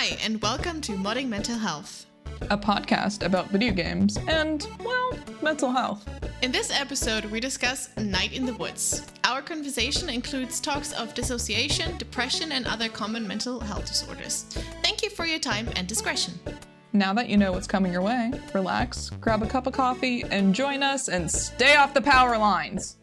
Hi, and welcome to Modding Mental Health, a podcast about video games and, well, mental health. In this episode, we discuss Night in the Woods. Our conversation includes talks of dissociation, depression, and other common mental health disorders. Thank you for your time and discretion. Now that you know what's coming your way, relax, grab a cup of coffee, and join us and stay off the power lines.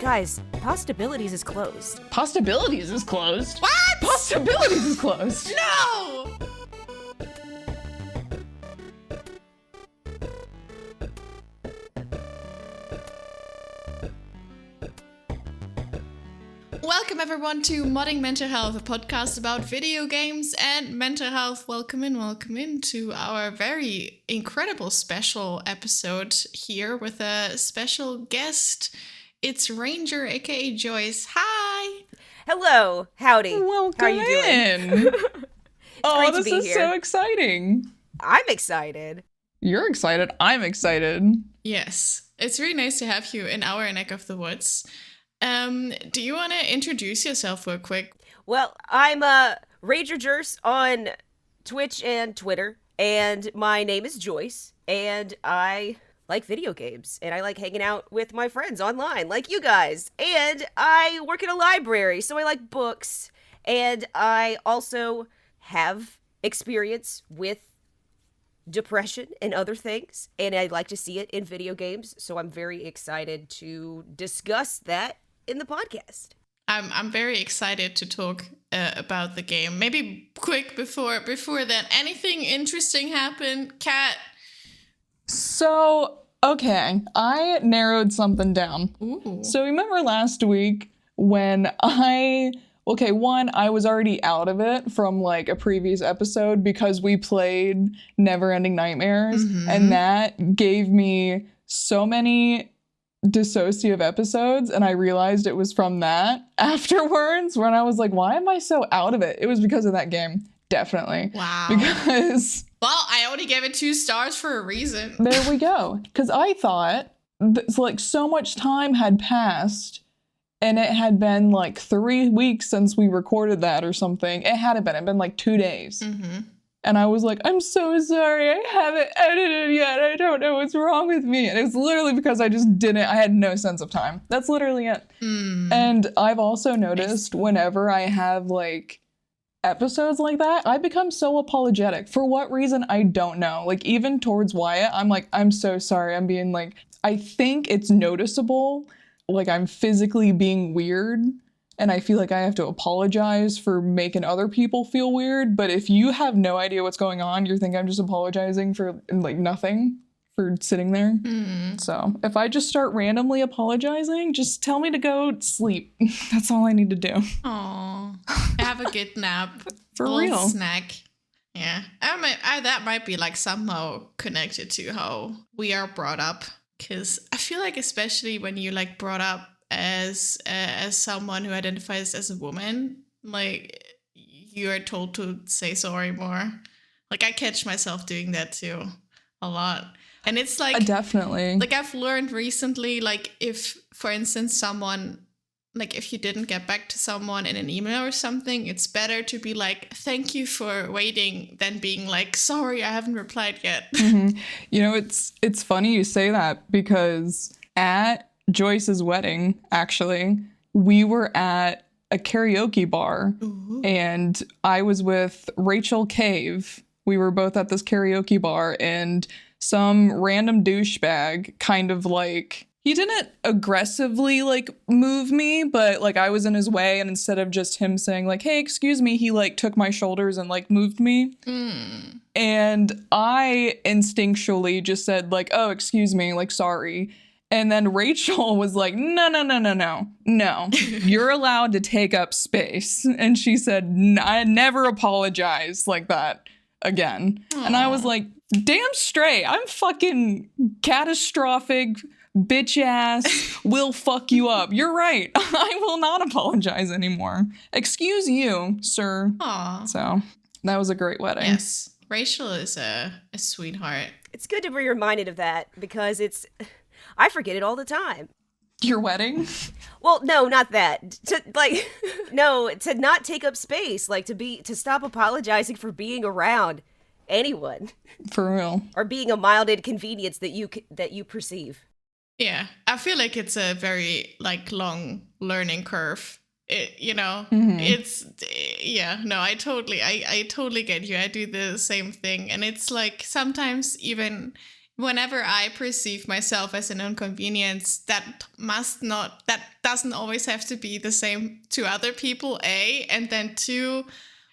Guys, Possibilities is closed. Possibilities is closed? What? Possibilities is closed. No! Welcome everyone to Modding Mental Health, a podcast about video games and mental health. Welcome in to our very incredible special episode here with a special guest. It's Ranger, aka Joyce. Hi! Hello, howdy. Welcome How are you doing? Oh, great to this be is here. so exciting. I'm excited. You're excited. I'm excited. Yes, it's really nice to have you in our neck of the woods. Do you want to introduce yourself real quick? Well, I'm RangerJerce on Twitch and Twitter, and my name is Joyce, and I like video games, and I like hanging out with my friends online, like you guys, and I work in a library, so I like books, and I also have experience with depression and other things, and I'd like to see it in video games, so I'm very excited to discuss that in the podcast. I'm very excited to talk about the game. Maybe quick before that, anything interesting happened, Kat? So, okay, I narrowed something down. Ooh. So remember last week when I was already out of it from like a previous episode because we played Neverending Nightmares, and that gave me so many dissociative episodes, and I realized it was from that afterwards when I was like, why am I so out of it? It was because of that game. Definitely. Wow. Because Well, I only gave it 2 stars for a reason. there we go. Because I thought like so much time had passed, and it had been like 3 weeks since we recorded that or something. It hadn't been. It'd been like 2 days. And I was like, I'm so sorry. I haven't edited yet. I don't know what's wrong with me. And it was literally because I had no sense of time. That's literally it. And I've also noticed whenever I have like episodes like that, I become so apologetic. For what reason, I don't know. Like even towards Wyatt, I'm like, I'm so sorry. I'm being like, I think it's noticeable. Like I'm physically being weird. And I feel like I have to apologize for making other people feel weird. But if you have no idea what's going on, you think I'm just apologizing for like nothing, for sitting there. So if I just start randomly apologizing, just tell me to go sleep. That's all I need to do. Aw. Have a good nap. For Little real. snack. Yeah. That might be like somehow connected to how we are brought up. Because I feel like especially when you like brought up as someone who identifies as a woman, like you are told to say sorry more. Like I catch myself doing that too a lot. And it's like Definitely. like I've learned recently, like if for instance someone, like if you didn't get back to someone in an email or something, it's better to be like, thank you for waiting, than being like, sorry, I haven't replied yet. You know, it's funny you say that because at Joyce's wedding, actually, we were at a karaoke bar. And I was with Rachel Cave. We were both at this karaoke bar, and some random douchebag kind of like, he didn't aggressively like move me, but like I was in his way, and instead of just him saying like, hey, excuse me, he like took my shoulders and like moved me. And I instinctually just said like, oh, excuse me, like sorry. And then Rachel was like, no, you're allowed to take up space. And she said, I never apologize like that again. Aww. And I was like, damn straight, I'm fucking catastrophic, bitch ass, will fuck you up. You're right. I will not apologize anymore. Excuse you, sir. Aw. So that was a great wedding. Yes. Rachel is a sweetheart. It's good to be reminded of that because I forget it all the time. Your wedding? Well, no, not that. To not take up space, like to stop apologizing for being around anyone For real. or being a mild inconvenience that you perceive. Yeah, I feel like it's a very like long learning curve. It's no, I totally get you. I do the same thing, and it's like sometimes even whenever I perceive myself as an inconvenience, that doesn't always have to be the same to other people, A, and then 2,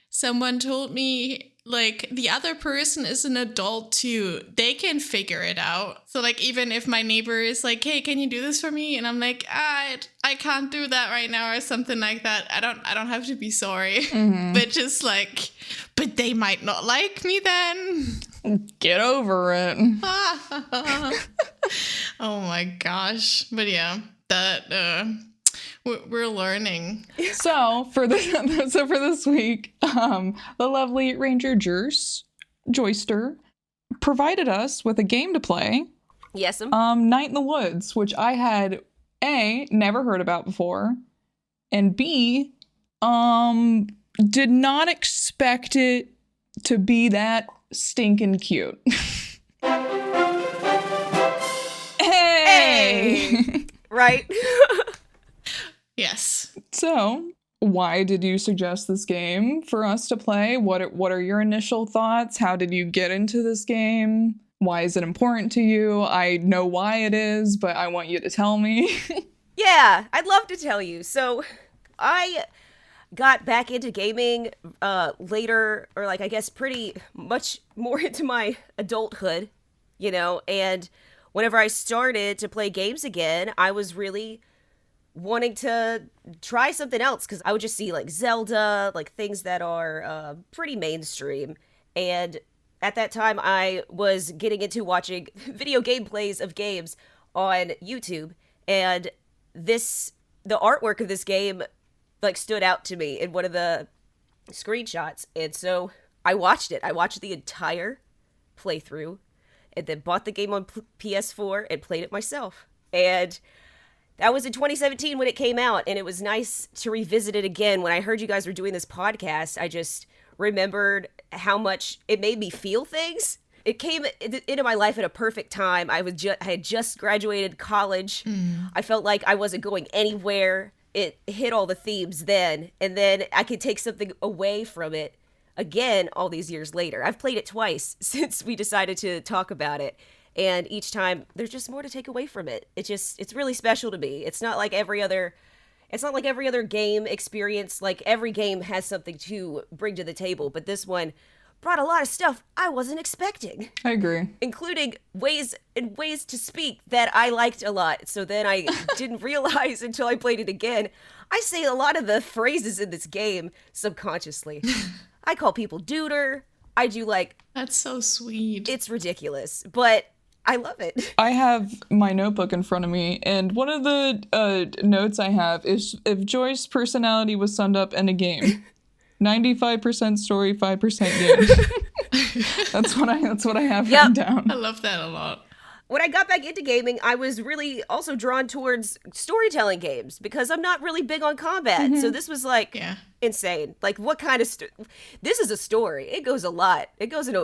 someone told me, like, the other person is an adult too. They can figure it out. So, like, even if my neighbor is like, hey, can you do this for me? And I'm like, I can't do that right now, or something like that. I don't have to be sorry. But just like, but they might not like me then. Get over it. Oh my gosh. But yeah, that we're learning. So for this week, the lovely RangerJerce, Joyster, provided us with a game to play. Yes. Night in the Woods, which I had A, never heard about before, and B, did not expect it to be that stinking cute. Hey! Right? Yes. So, why did you suggest this game for us to play? What are your initial thoughts? How did you get into this game? Why is it important to you? I know why it is, but I want you to tell me. Yeah, I'd love to tell you. So, I got back into gaming later, or like I guess pretty much more into my adulthood, and whenever I started to play games again, I was really wanting to try something else because I would just see like Zelda, like things that are pretty mainstream. And at that time, I was getting into watching video gameplays of games on YouTube, and the artwork of this game like stood out to me in one of the screenshots, and so I watched it. I watched the entire playthrough, and then bought the game on PS4 and played it myself. And that was in 2017 when it came out, and it was nice to revisit it again. When I heard you guys were doing this podcast, I just remembered how much it made me feel things. It came into my life at a perfect time. I had just graduated college. I felt like I wasn't going anywhere. It hit all the themes then, and then I could take something away from it again all these years later. I've played it twice since we decided to talk about it. And each time there's just more to take away from it. It's really special to me. It's not like every other game experience. Like every game has something to bring to the table, but this one brought a lot of stuff I wasn't expecting. I agree. Including ways to speak that I liked a lot. So then I didn't realize until I played it again, I say a lot of the phrases in this game subconsciously. I call people duder. I do That's so sweet. It's ridiculous, but I love it. I have my notebook in front of me, and one of the notes I have is if Joyce's personality was summed up in a game. 95% story, 5% game. That's what I have written down. I love that a lot. When I got back into gaming, I was really also drawn towards storytelling games because I'm not really big on combat. So this was insane. Like, what kind of this is a story. It goes a lot. It goes in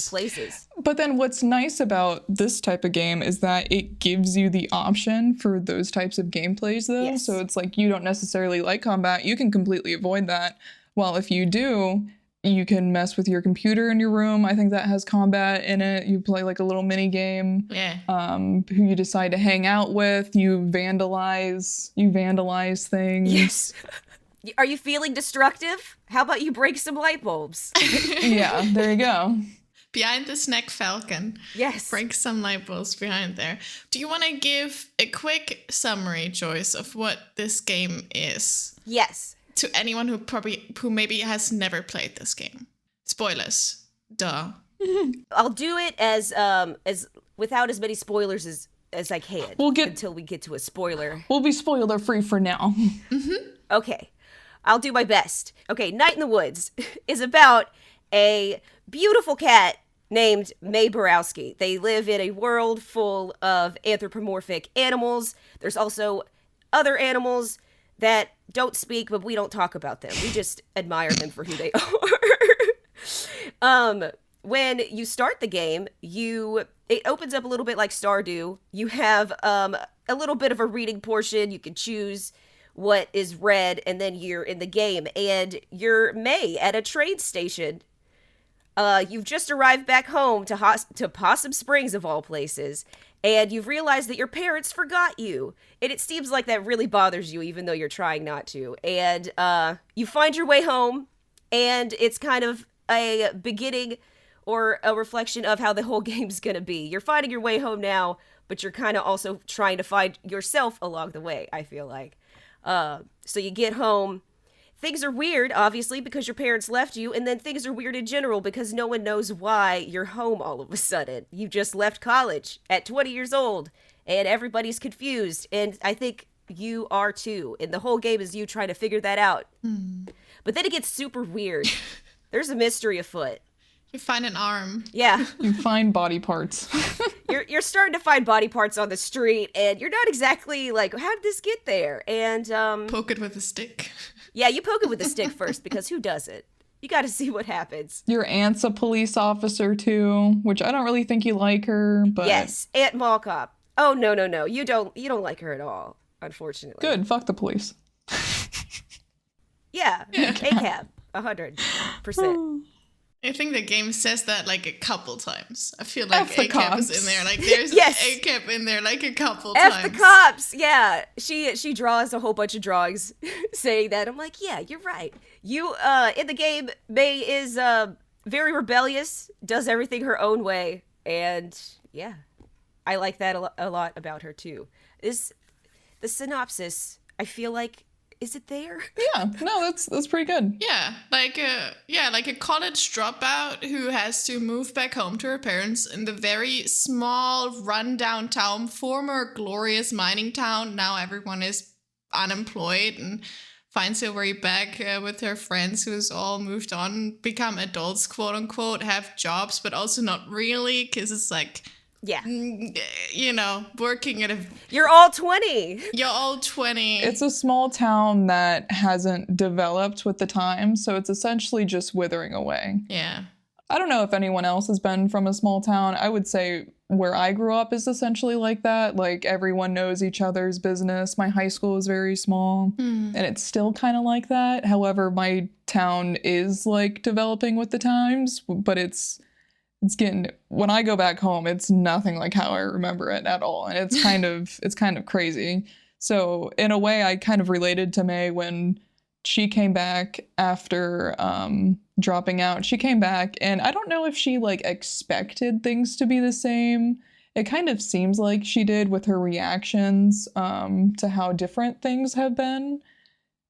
places. But then what's nice about this type of game is that it gives you the option for those types of gameplays though. Yes. So it's like you don't necessarily like combat. You can completely avoid that. Well, if you do, you can mess with your computer in your room. I think that has combat in it. You play like a little mini game. Yeah. Who you decide to hang out with. You vandalize things. Yes. Are you feeling destructive? How about you break some light bulbs? Yeah, there you go. Behind the snack falcon. Yes. Break some light bulbs behind there. Do you want to give a quick summary, Joyce, of what this game is? Yes. To anyone who maybe has never played this game. Spoilers. Duh. I'll do it as without as many spoilers as I can. Until we get to a spoiler. We'll be spoiler free for now. Okay. I'll do my best. Okay, Night in the Woods is about a beautiful cat named Mae Borowski. They live in a world full of anthropomorphic animals. There's also other animals that don't speak, but we don't talk about them. We just admire them for who they are. When you start the game, it opens up a little bit like Stardew. You have a little bit of a reading portion. You can choose what is read, and then you're in the game. And you're May at a train station. You've just arrived back home to Possum Springs, of all places, and you've realized that your parents forgot you. And it seems like that really bothers you, even though you're trying not to. And you find your way home, and it's kind of a beginning or a reflection of how the whole game's gonna be. You're finding your way home now, but you're kind of also trying to find yourself along the way, I feel like. So you get home. Things are weird, obviously, because your parents left you, and then things are weird in general because no one knows why you're home all of a sudden. You just left college at 20 years old, and everybody's confused, and I think you are too, and the whole game is you trying to figure that out. But then it gets super weird. There's a mystery afoot. You find an arm. Yeah. You find body parts. You're starting to find body parts on the street, and you're not exactly like, how did this get there? And Poke it with a stick. Yeah, you poke it with a stick first, because who does it? You got to see what happens. Your aunt's a police officer too, which I don't really think you like her, but Yes, Aunt Mall Cop. Oh no, you don't like her at all, unfortunately. good. Fuck the police. Yeah, ACAB, 100%. I think the game says that like a couple times. I feel like F the ACAB is cops. in there. Like there's Yes. ACAB in there like a couple F times. the cops. Yeah, she draws a whole bunch of drawings saying that. I'm like, yeah, you're right. You in the game, May is very rebellious, does everything her own way, and yeah, I like that a lot about her too. The synopsis, I feel like, is it there? Yeah, no, that's pretty good. Yeah, like a college dropout who has to move back home to her parents in the very small, rundown town, former glorious mining town. Now everyone is unemployed and finds her way back with her friends who's all moved on, become adults, quote unquote, have jobs, but also not really, because it's like, Yeah. you know, working at a... You're all 20. You're all 20. It's a small town that hasn't developed with the time, so it's essentially just withering away. Yeah. I don't know if anyone else has been from a small town. I would say where I grew up is essentially like that. Like, everyone knows each other's business. My high school is very small, and it's still kind of like that. However, my town is, like, developing with the times, but it's getting, when I go back home, it's nothing like how I remember it at all. And it's kind of crazy. So in a way, I kind of related to May when she came back after dropping out. She came back, and I don't know if she like expected things to be the same. It kind of seems like she did with her reactions to how different things have been.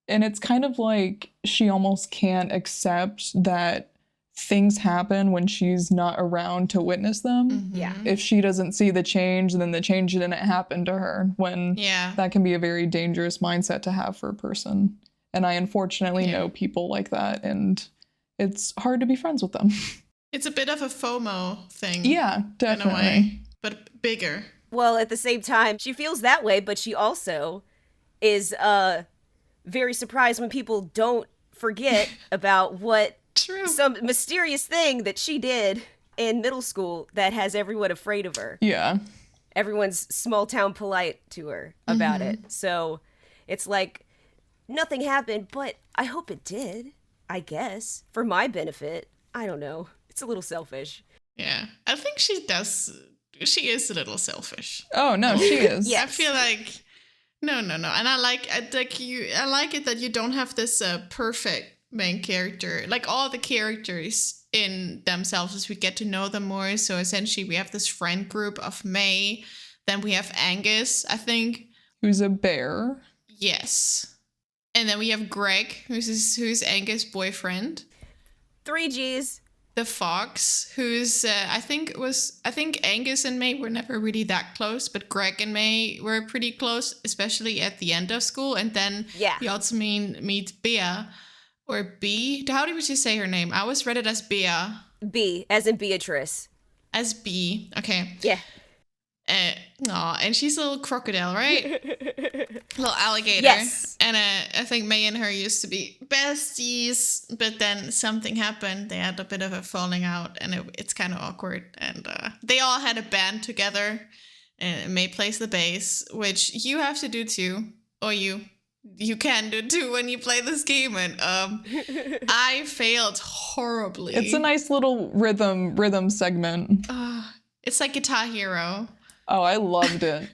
And it's kind of like she almost can't accept that things happen when she's not around to witness them. Yeah. If she doesn't see the change, then the change didn't happen to her, when that can be a very dangerous mindset to have for a person. And I unfortunately know people like that, and it's hard to be friends with them. It's a bit of a FOMO thing. Yeah, definitely. In a way, but bigger. Well, at the same time, she feels that way, but she also is very surprised when people don't forget about what some mysterious thing that she did in middle school that has everyone afraid of her. Yeah. Everyone's small town polite to her about it. So it's like nothing happened, but I hope it did, I guess, for my benefit. I don't know. It's a little selfish. Yeah. I think she is a little selfish. Oh, no, she is. Yes. I feel like no. And I like it that you don't have this perfect main character. Like, all the characters in themselves, as we get to know them more. So essentially we have this friend group of May. Then we have Angus, I think. Who's a bear. Yes. And then we have Greg, who's Angus' boyfriend. 3 Gs. The fox, who's I think Angus and May were never really that close, but Greg and May were pretty close, especially at the end of school. And then you also meet Bea, or B. How would you say her name? I always read it as Bea. B, as in Beatrice. As B. Okay. Yeah. And she's a little crocodile, right? Little alligator. Yes. And I think May and her used to be besties, but then something happened. They had a bit of a falling out, and it's kind of awkward. And they all had a band together, and May plays the bass, which you have to do too, or you can do too when you play this game. And I failed horribly. It's a nice little rhythm segment. It's like Guitar Hero. Oh, I loved it.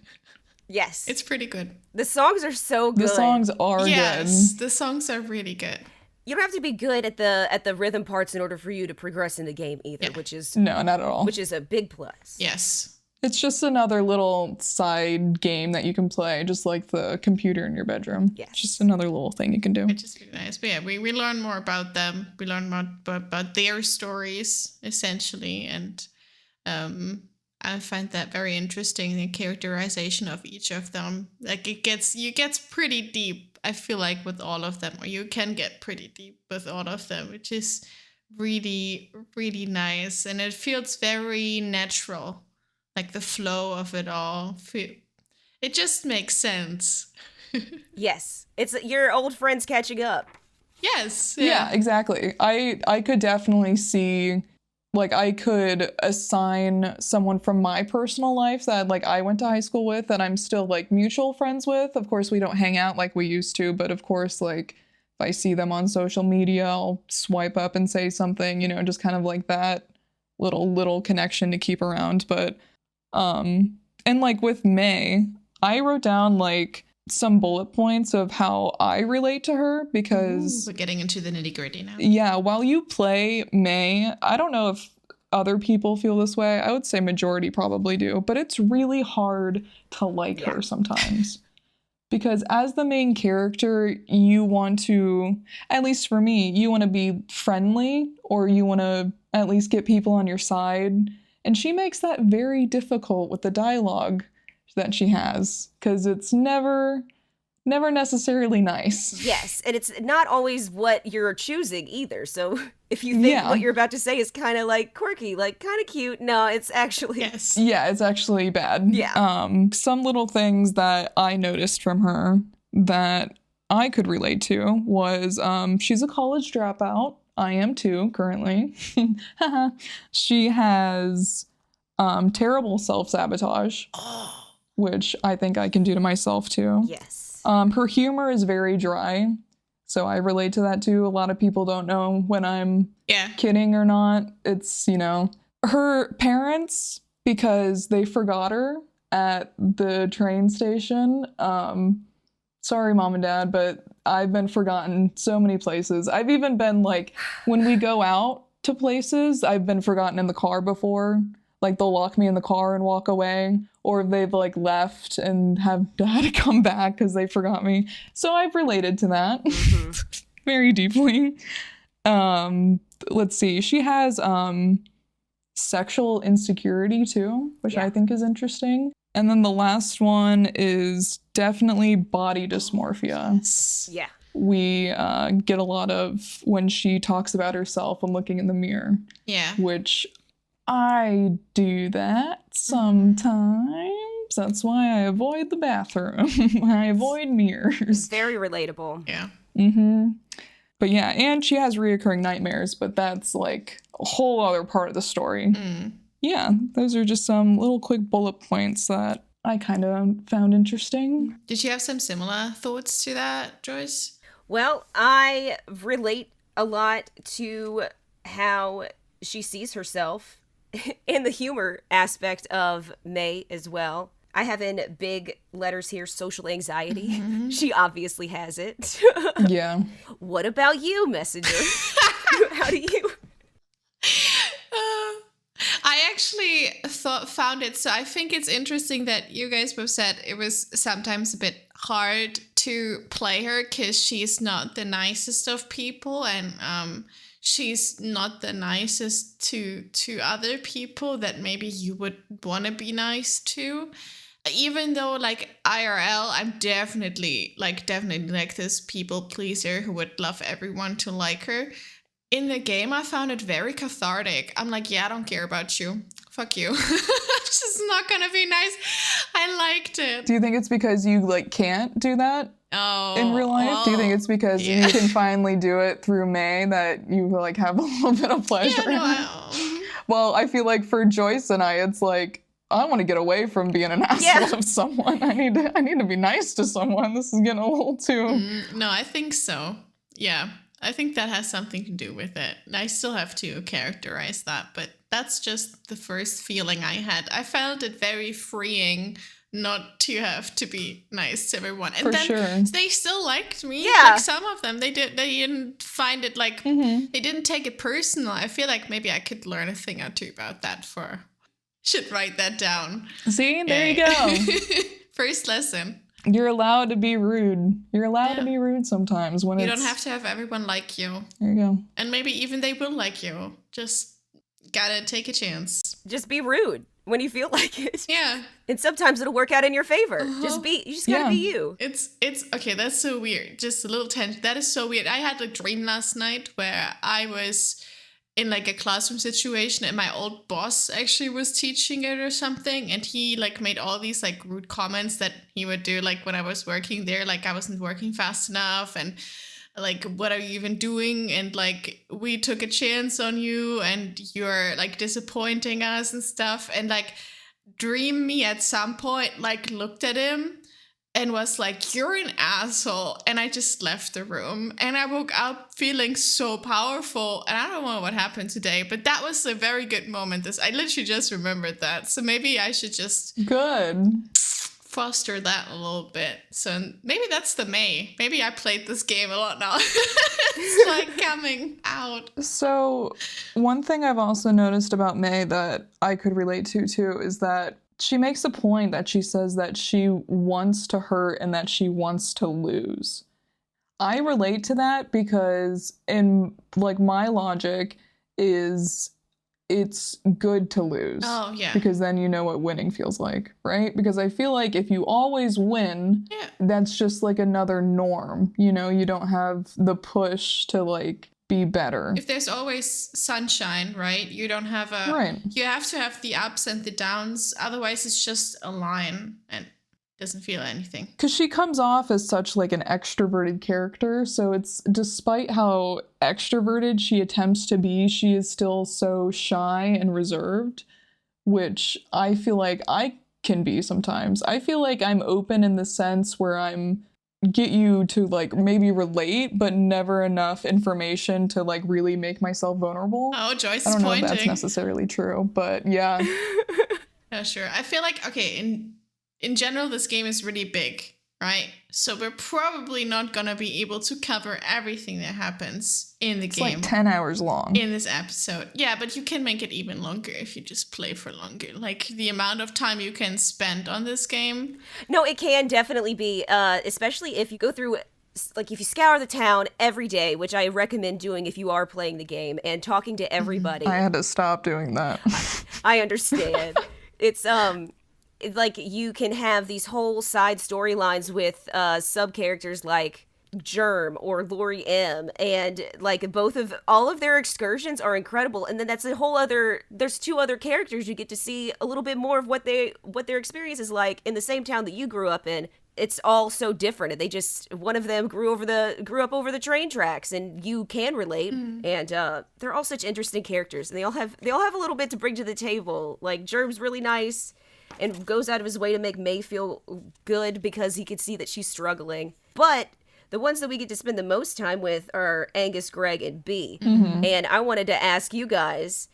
Yes. It's pretty good. The songs are so good. The songs are Yes, good. the songs are really good. You don't have to be good at the rhythm parts in order for you to progress in the game either, which is No, not at all. which is a big plus. Yes. It's just another little side game that you can play, just like the computer in your bedroom. Yes. It's just another little thing you can do. Which is really nice. But yeah, we learn more about them. We learn more about their stories, essentially. And I find that very interesting, the characterization of each of them. Like it gets pretty deep, I feel like, with all of them. Or you can get pretty deep with all of them, which is really, really nice. And it feels very natural. Like the flow of it all. It just makes sense. Yes. It's your old friends catching up. Yes. Yeah, exactly. I could definitely see, like, I could assign someone from my personal life that, like, I went to high school with that I'm still, like, mutual friends with. Of course, we don't hang out like we used to, but of course, like, if I see them on social media, I'll swipe up and say something, you know, just kind of like that little connection to keep around. But, and, like, with May, I wrote down, like, some bullet points of how I relate to her because we're getting into the nitty-gritty now. yeah, while you play May, I don't know if other people feel this way. I would say majority probably do, but it's really hard to like her sometimes. Because as the main character, you want to, at least for me, you want to be friendly or you want to at least get people on your side. And she makes that very difficult with the dialogue that she has, because it's never necessarily nice. Yes, and it's not always what you're choosing either. So if you think what you're about to say is kind of like quirky, like kind of cute, no, it's actually Yeah, it's actually bad. Yeah. Some little things that I noticed from her that I could relate to was she's a college dropout. I am too, currently. She has terrible self-sabotage. Which I think I can do to myself too. Yes. Her humor is very dry, so I relate to that too. A lot of people don't know when I'm kidding or not. It's, you know, her parents, because they forgot her at the train station. Sorry, Mom and Dad, but I've been forgotten so many places. I've even been, like, when we go out to places, I've been forgotten in the car before. Like, they'll lock me in the car and walk away, or they've, like, left and had to come back because they forgot me. So I've related to that very deeply. Let's see. She has sexual insecurity, too, which I think is interesting. And then the last one is definitely body dysmorphia. Yeah. We get a lot of when she talks about herself and looking in the mirror. Yeah. Which I do that sometimes. That's why I avoid the bathroom. I avoid mirrors. Very relatable. Yeah. But yeah, and she has reoccurring nightmares, but that's like a whole other part of the story. Yeah, those are just some little quick bullet points that I kind of found interesting. Did you have some similar thoughts to that, Joyce? Well, I relate a lot to how she sees herself and the humor aspect of May as well. I have in big letters here social anxiety. She obviously has it. Yeah. What about you, Messenger? How do you? I actually found it, so I think it's interesting that you guys both said it was sometimes a bit hard to play her because she's not the nicest of people, and she's not the nicest to other people that maybe you would want to be nice to. Even though, like, IRL, I'm definitely like this people pleaser who would love everyone to like her. in the game, I found it very cathartic. I'm like, yeah, I don't care about you. Fuck you. It's just not gonna be nice. I liked it. Do you think it's because you like can't do that in real life? Do you think it's because you can finally do it through May that you like have a little bit of pleasure? Yeah, Well, I feel like for Joyce and I, it's like, I want to get away from being an asshole of someone. I need to be nice to someone. This is getting a little too. No, I think so. Yeah, I think that has something to do with it. I still have to characterize that, but that's just the first feeling I had. I felt it very freeing not to have to be nice to everyone. And then they still liked me. Yeah. Like some of them, they didn't find it like, they didn't take it personal. I feel like maybe I could learn a thing or two about that should write that down. See, there you go. First lesson. You're allowed to be rude. You're allowed to be rude sometimes when you don't have to have everyone like you. There you go. And maybe even they will like you. Just gotta take a chance. Just be rude when you feel like it. Yeah. And sometimes it'll work out in your favor. You just gotta be you. It's okay, that's so weird. Just a little tension. That is so weird. I had a dream last night where I was in like a classroom situation and my old boss actually was teaching it or something, and he like made all these like rude comments that he would do like when I was working there, like I wasn't working fast enough and like what are you even doing, and like we took a chance on you and you're like disappointing us and stuff. And like Dream me at some point like looked at him and was like, you're an asshole. And I just left the room. And I woke up feeling so powerful. And I don't know what happened today, but that was a very good moment. I literally just remembered that. So maybe I should just foster that a little bit. So maybe that's the May. Maybe I played this game a lot now. It's like coming out. So one thing I've also noticed about May that I could relate to too is that she makes a point that she says that she wants to hurt and that she wants to lose. I relate to that because in like my logic is it's good to lose. Oh, yeah. Because then you know what winning feels like, right? Because I feel like if you always win, that's just like another norm. You know, you don't have the push to like be better. If there's always sunshine, right? You don't have you have to have the ups and the downs. Otherwise, it's just a line and doesn't feel anything. Because she comes off as such like an extroverted character. So it's despite how extroverted she attempts to be, she is still so shy and reserved, which I feel like I can be sometimes. I feel like I'm open in the sense where I'm get you to like maybe relate, but never enough information to like really make myself vulnerable. Oh, Joyce is I don't know pointing. if that's necessarily true, but yeah. Yeah, sure. I feel like, okay, in general, this game is really big, right? So we're probably not gonna be able to cover everything that happens in the game. It's like 10 hours long. In this episode. Yeah, but you can make it even longer if you just play for longer. Like the amount of time you can spend on this game. No, it can definitely be, especially if you go through, like if you scour the town every day, which I recommend doing if you are playing the game, and talking to everybody. I had to stop doing that. I understand. It's like you can have these whole side storylines with sub characters like Germ or Lori M, and like all of their excursions are incredible. And then that's a whole other, there's two other characters you get to see a little bit more of what their experience is like in the same town that you grew up in. It's all so different, and they just, one of them grew up over the train tracks, and you can relate. And they're all such interesting characters, and they all have a little bit to bring to the table. Like Germ's really nice and goes out of his way to make May feel good because he could see that she's struggling. But the ones that we get to spend the most time with are Angus, Greg, and B. And I wanted to ask you guys,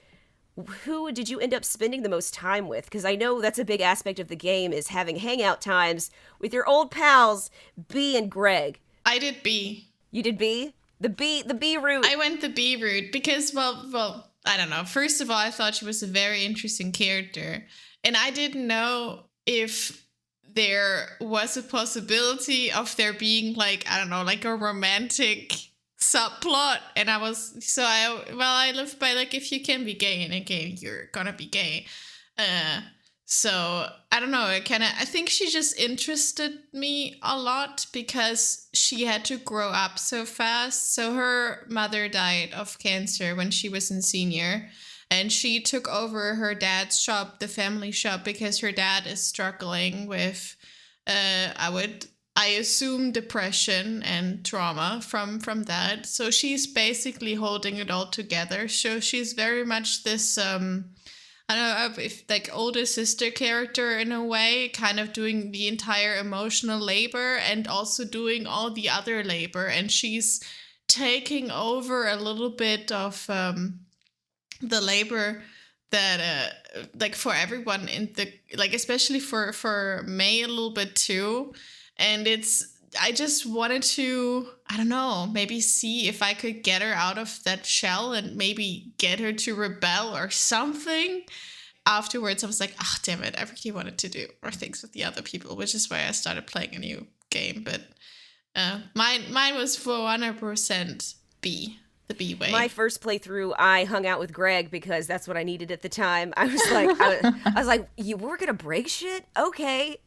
who did you end up spending the most time with? Because I know that's a big aspect of the game, is having hangout times with your old pals, B and Greg. I did B. You did B? The B route. I went the B route because, well, I don't know. First of all, I thought she was a very interesting character. And I didn't know if there was a possibility of there being like, I don't know, like a romantic subplot. And I live by like, if you can be gay in a game, you're gonna be gay. So I don't know. I think she just interested me a lot because she had to grow up so fast. So her mother died of cancer when she was in senior, and she took over her dad's shop, the family shop, because her dad is struggling with, I assume, depression and trauma from that. So she's basically holding it all together. So she's very much this I don't know if like older sister character in a way, kind of doing the entire emotional labor and also doing all the other labor, and she's taking over a little bit of the labor that like for everyone in the, like especially for May a little bit too. And I just wanted to, I don't know, maybe see if I could get her out of that shell and maybe get her to rebel or something. Afterwards, I was like, oh, damn it, I really wanted to do more things with the other people, which is why I started playing a new game. But mine was 100% B, the B way. My first playthrough, I hung out with Greg because that's what I needed at the time. I was like, I was like, we're gonna break shit? Okay,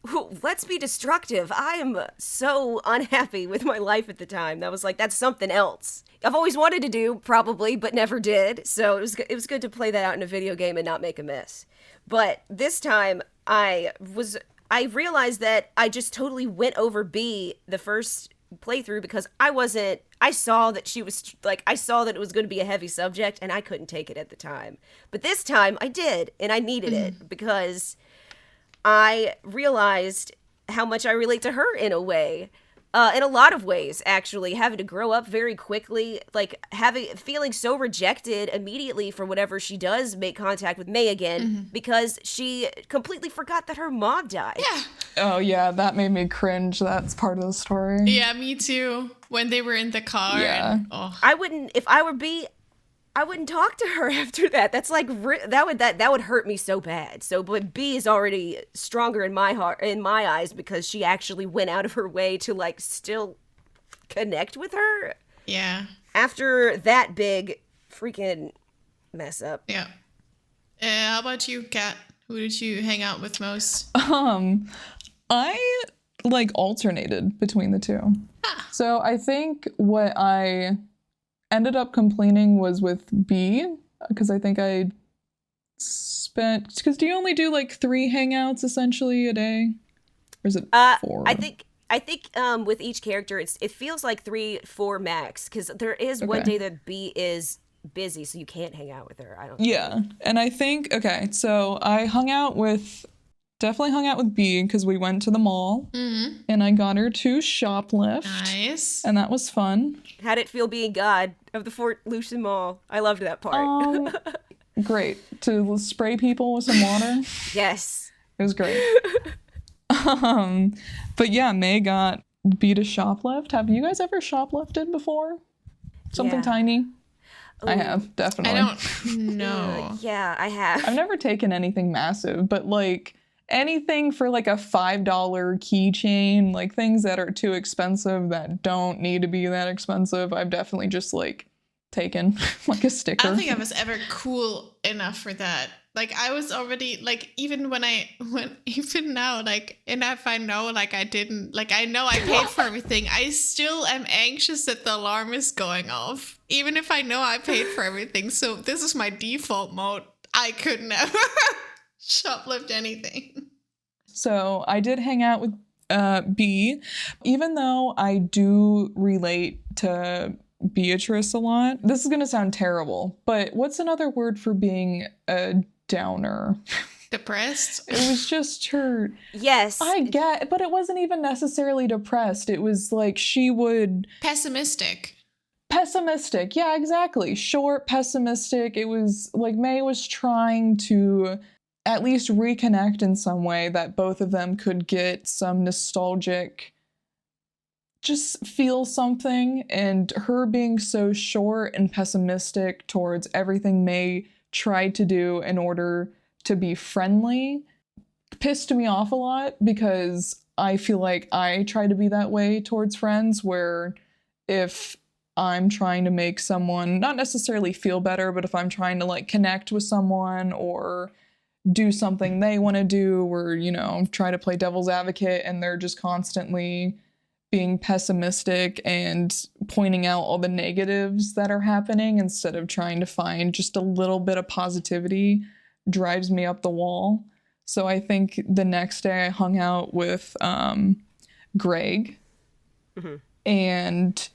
let's be destructive. I am so unhappy with my life at the time. That was like, that's something else. I've always wanted to do, probably, but never did. So it was good to play that out in a video game and not make a mess. But this time, I realized that I just totally went over B the first playthrough because I saw that she was like, I saw that it was going to be a heavy subject and I couldn't take it at the time. But this time I did, and I needed it because I realized how much I relate to her in a way. In a lot of ways, actually, having to grow up very quickly, like feeling so rejected immediately for whenever she does make contact with May again, because she completely forgot that her mom died. Yeah. Oh yeah, that made me cringe. That's part of the story. Yeah, me too. When they were in the car. Yeah. And, oh. I wouldn't, if I were B, I wouldn't talk to her after that. That's like that would hurt me so bad. So, but B is already stronger in my heart, in my eyes, because she actually went out of her way to like still connect with her. Yeah. After that big freaking mess up. Yeah. How about you, Kat? Who did you hang out with most? I like alternated between the two. So I think what I ended up completing was with B, because I think I spent, because do you only do like 3 hangouts essentially a day, or is it 4? I think with each character it feels like 3-4 max, because there is one day that B is busy, so you can't hang out with her. I don't think. And I think so I definitely hung out with B because we went to the mall and I got her to shoplift. Nice. And that was fun. How'd it feel being God of the Fort Lucian Mall? I loved that part. Great. To spray people with some water. Yes. It was great. But yeah, May got B to shoplift. Have you guys ever shoplifted before? Something tiny? I have, definitely. I don't know. Yeah, I have. I've never taken anything massive, but like anything for like a $5 keychain, like things that are too expensive that don't need to be that expensive, I've definitely just like taken like a sticker. I don't think I was ever cool enough for that. Like I was already like, even now, like, and if I know like I didn't, like I know I paid for everything, I still am anxious that the alarm is going off, even if I know I paid for everything. So this is my default mode. I could never shoplift anything. So I did hang out with B, even though I do relate to Beatrice a lot. This is going to sound terrible, but what's another word for being a downer? Depressed? It was just her. Yes. I get, but it wasn't even necessarily depressed. It was like she would... Pessimistic. Yeah, exactly. Short, pessimistic. It was like May was trying to at least reconnect in some way that both of them could get some nostalgic, just feel something, and her being so short and pessimistic towards everything May tried to do in order to be friendly pissed me off a lot, because I feel like I try to be that way towards friends, where if I'm trying to make someone not necessarily feel better, but if I'm trying to like connect with someone or do something they want to do, or, you know, try to play devil's advocate, and they're just constantly being pessimistic and pointing out all the negatives that are happening instead of trying to find just a little bit of positivity drives me up the wall. So I think the next day I hung out with Greg. Mm-hmm. And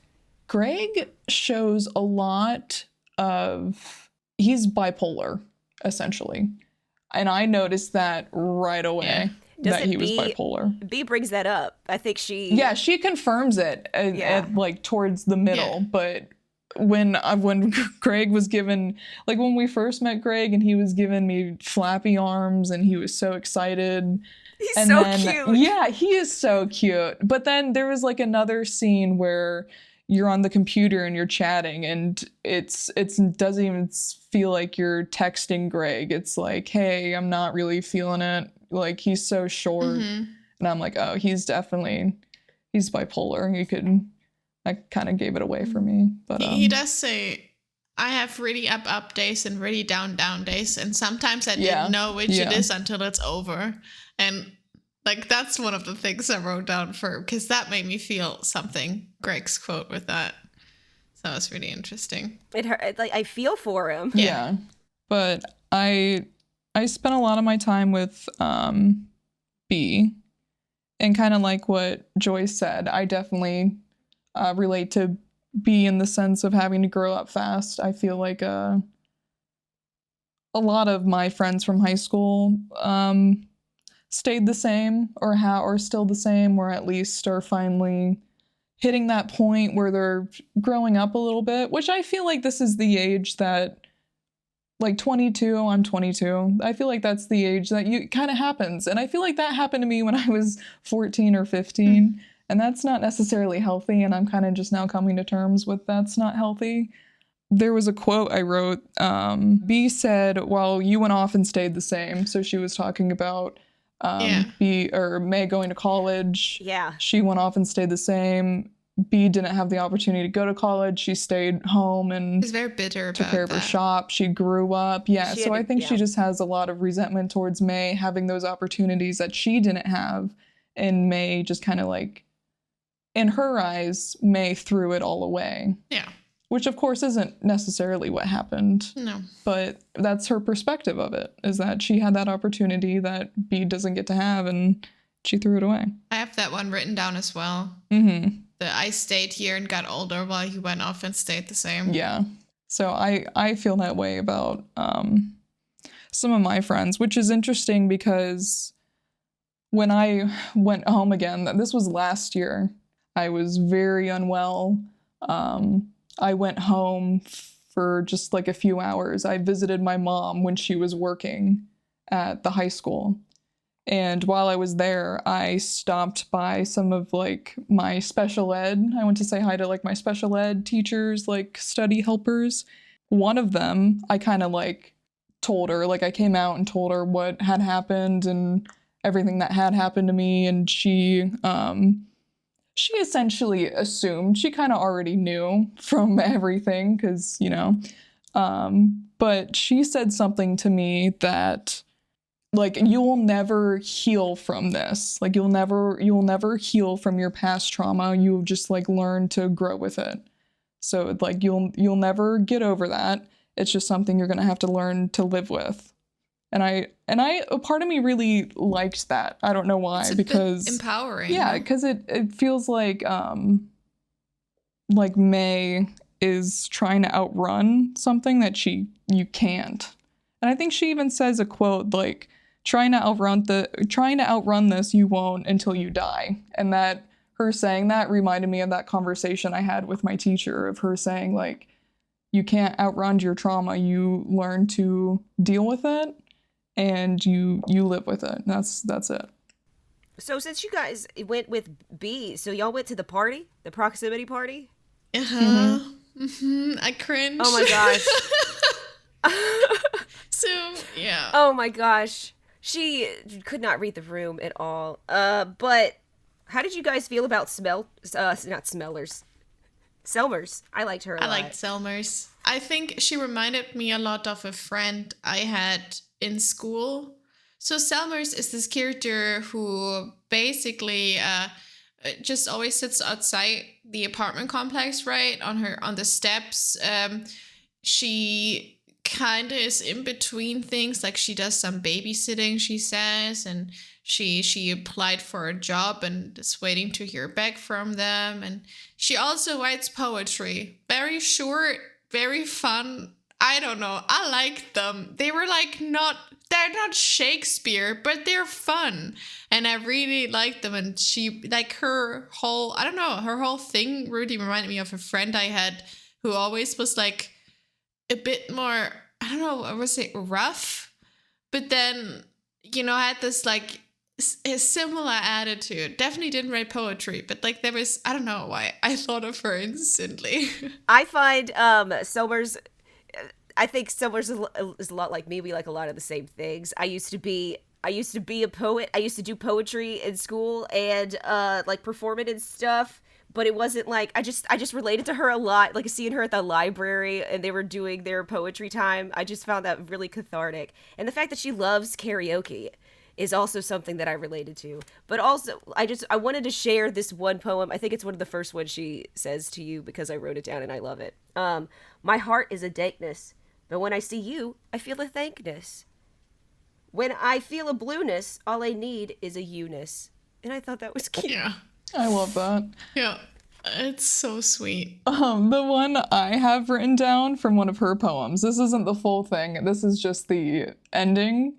Greg shows a lot of, he's bipolar, essentially. And I noticed that right away. That he was bipolar. B brings that up. I think she... Yeah, she confirms it at like towards the middle. Yeah. But when Greg was given, like when we first met Greg and he was giving me flappy arms and he was so excited. He's so cute. Yeah, he is so cute. But then there was like another scene where you're on the computer and you're chatting and it doesn't even feel like you're texting Greg. It's like, hey, I'm not really feeling it. Like, he's so short. Mm-hmm. And I'm like, oh, he's bipolar. That kind of gave it away for me. But he does say, I have really up days and really down days. And sometimes I didn't know which it is until it's over. And like, that's one of the things I wrote down because that made me feel something, Greg's quote with that. So it's really interesting. Like, I feel for him. Yeah. But I spent a lot of my time with B, and kind of like what Joyce said, I definitely relate to B in the sense of having to grow up fast. I feel like a lot of my friends from high school stayed the same or still the same, or at least are finally hitting that point where they're growing up a little bit, which I feel like this is the age that, like 22, I'm 22. I feel like that's the age that you kind of happens. And I feel like that happened to me when I was 14 or 15. Mm. And that's not necessarily healthy. And I'm kind of just now coming to terms with that's not healthy. There was a quote I wrote. B said, well, you went off and stayed the same. So she was talking about May going to college. Yeah. She went off and stayed the same. B didn't have the opportunity to go to college. She stayed home and was very bitter took care of her shop. She grew up. Yeah. So I think she just has a lot of resentment towards May having those opportunities that she didn't have. And May just kind of like, in her eyes, May threw it all away. Yeah. Which of course isn't necessarily what happened. No. But that's her perspective of it, is that she had that opportunity that B doesn't get to have and she threw it away. I have that one written down as well. Mm-hmm. I stayed here and got older while you went off and stayed the same. Yeah. So I feel that way about some of my friends, which is interesting because when I went home again, this was last year, I was very unwell. I went home for just like a few hours. I visited my mom when she was working at the high school. And while I was there, I stopped by some of like my special ed. I went to say hi to like my special ed teachers, like study helpers. One of them, I kind of like told her, like I came out and told her what had happened and everything that had happened to me. And she essentially assumed, she kind of already knew from everything because, you know, but she said something to me that, like, you will never heal from this. Like, you'll never heal from your past trauma. You'll just like learn to grow with it. So like you'll never get over that. It's just something you're gonna have to learn to live with. And I a part of me really liked that. I don't know why, it's because empowering. Yeah, because it feels like May is trying to outrun something that you can't. And I think she even says a quote like, trying to outrun this, you won't until you die. And that her saying that reminded me of that conversation I had with my teacher, of her saying like, you can't outrun your trauma, you learn to deal with it and you live with it. That's it. So since you guys went with B, so y'all went to the party, the proximity party? Uh-huh. Mm-hmm. I cringe. Oh my gosh. So, yeah. Oh my gosh. She could not read the room at all. But how did you guys feel about Selmers? I liked her a lot. I liked Selmers. I think she reminded me a lot of a friend I had in school. So Selmers is this character who basically just always sits outside the apartment complex, right? On the steps. She kind of is in between things. Like she does some babysitting, she says, and she applied for a job and is waiting to hear back from them. And she also writes poetry. Very short, very fun. I don't know. I like them. They were like they're not Shakespeare, but they're fun. And I really like them. And she, like her whole thing really reminded me of a friend I had who always was like a bit more, I don't know, I would say rough, but then, had this like a similar attitude. Definitely didn't write poetry, but like there was, I don't know why I thought of her instantly. I find Selmers, I think Selmers is a lot like me. We like a lot of the same things. I used to be a poet. I used to do poetry in school and like perform it and stuff. But it wasn't like, I just related to her a lot, like seeing her at the library and they were doing their poetry time. I just found that really cathartic. And the fact that she loves karaoke is also something that I related to. But also, I wanted to share this one poem. I think it's one of the first ones she says to you because I wrote it down and I love it. My heart is a dankness, but when I see you, I feel a thankness. When I feel a blueness, all I need is a you-ness. And I thought that was cute. Yeah. I love that. Yeah. It's so sweet. The one I have written down from one of her poems, this isn't the full thing, this is just the ending.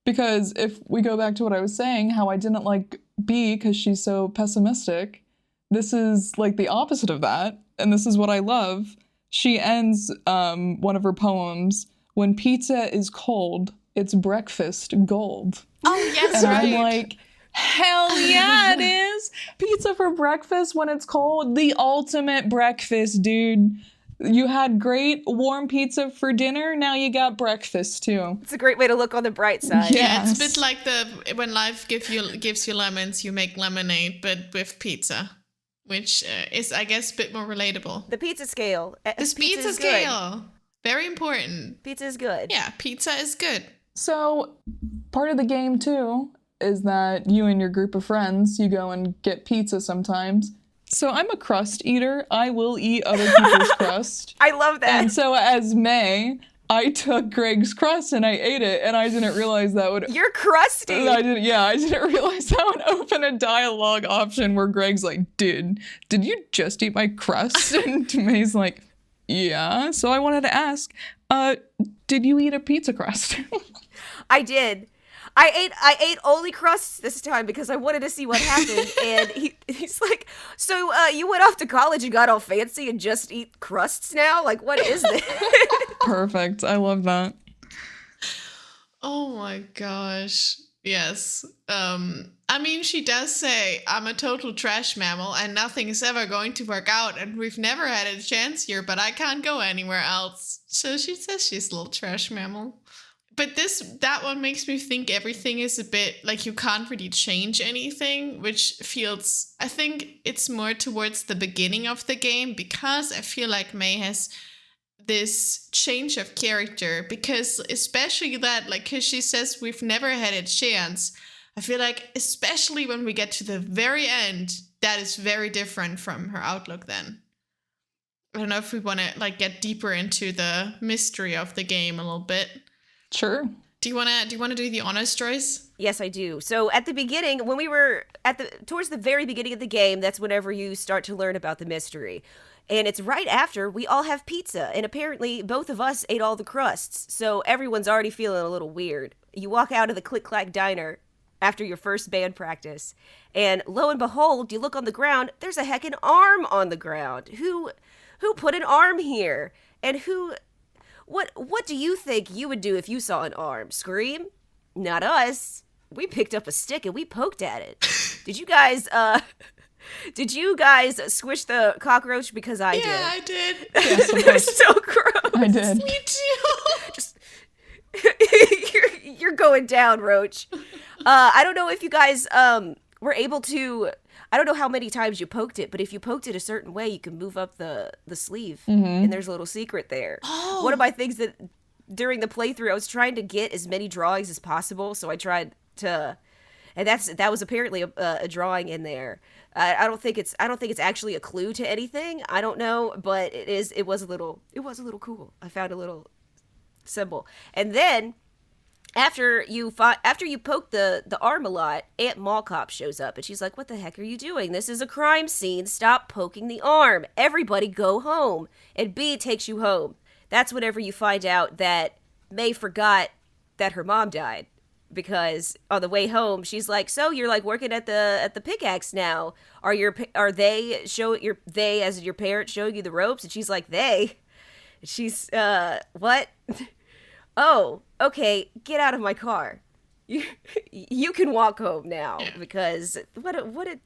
Because if we go back to what I was saying, how I didn't like B because she's so pessimistic, this is like the opposite of that. And this is what I love. She ends one of her poems, when pizza is cold, it's breakfast gold. Oh, yes, and right. I'm like, hell yeah, it is. Pizza for breakfast when it's cold. The ultimate breakfast, dude. You had great warm pizza for dinner. Now you got breakfast too. It's a great way to look on the bright side. Yeah, it's a bit like when life gives you lemons, you make lemonade, but with pizza, which is, I guess, a bit more relatable. The pizza scale. This pizza scale. Very important. Pizza is good. Yeah, pizza is good. So part of the game too is that you and your group of friends, you go and get pizza sometimes. So I'm a crust eater. I will eat other people's crust. I love that. And so as May, I took Greg's crust and I ate it, and I didn't realize that would... You're crusty! I didn't realize that would open a dialogue option where Greg's like, dude, did you just eat my crust? And May's like, yeah. So I wanted to ask, did you eat a pizza crust? I did. I ate only crusts this time because I wanted to see what happened. And he's like, so you went off to college and got all fancy and just eat crusts now? Like, what is this? Perfect. I love that. Oh my gosh. Yes. I mean, she does say, I'm a total trash mammal and nothing is ever going to work out and we've never had a chance here, but I can't go anywhere else. So she says she's a little trash mammal. But that one makes me think everything is a bit like you can't really change anything, which feels, I think it's more towards the beginning of the game because I feel like May has this change of character because especially that, like, because she says we've never had a chance. I feel like especially when we get to the very end, that is very different from her outlook then. I don't know if we want to like get deeper into the mystery of the game a little bit. Sure. Do you wanna do the honors, Joyce? Yes, I do. So at the beginning, when we were towards the very beginning of the game, that's whenever you start to learn about the mystery. And it's right after we all have pizza, and apparently both of us ate all the crusts. So everyone's already feeling a little weird. You walk out of the Click Clack Diner after your first band practice, and lo and behold, you look on the ground, there's a heckin' arm on the ground. Who put an arm here? And what do you think you would do if you saw an arm? Scream? Not us. We picked up a stick and we poked at it. Did you guys squish the cockroach? Because I did. Yeah, I did. Yes, They're so gross. I did. Me too. Just you're going down, Roach. I don't know if you guys were able to. I don't know how many times you poked it, but if you poked it a certain way, you can move up the sleeve, and there's a little secret there. Oh. One of my things that during the playthrough, I was trying to get as many drawings as possible. So I tried to, and that was apparently a drawing in there. I don't think it's actually a clue to anything. I don't know, but it was a little cool. I found a little symbol. And then after you poke the arm a lot, Aunt Mall Cop shows up and she's like, "What the heck are you doing? This is a crime scene. Stop poking the arm. Everybody go home." And B takes you home. That's whenever you find out that May forgot that her mom died, because on the way home she's like, "So you're like working at the pickaxe now? Are they as your parents showing you the ropes?" And she's like, "They?" She's what? "Oh, okay, get out of my car. You can walk home now." Because what kind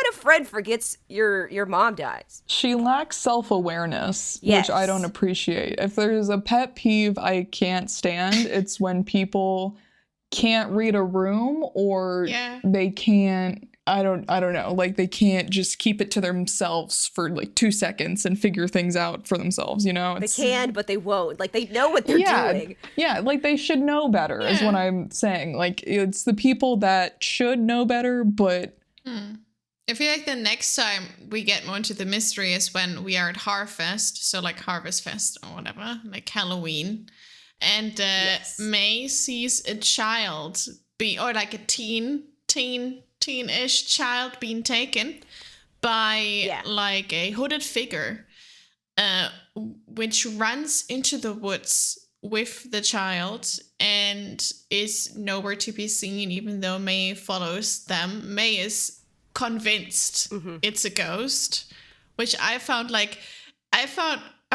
of friend forgets your mom dies? She lacks self-awareness, Yes. which I don't appreciate. If there's a pet peeve I can't stand, it's when people can't read a room, or they can't, I don't know, like they can't just keep it to themselves for like 2 seconds and figure things out for themselves, you know? They can, but they won't. Like, they know what they're doing. Yeah, like they should know better is what I'm saying. Like, it's the people that should know better, but... I feel like the next time we get more into the mystery is when we are at Harvest, so like Harvest Fest or whatever, like Halloween. And May sees a child or like a teen-ish child being taken by like a hooded figure, which runs into the woods with the child and is nowhere to be seen, even though May follows them. May is convinced it's a ghost, which I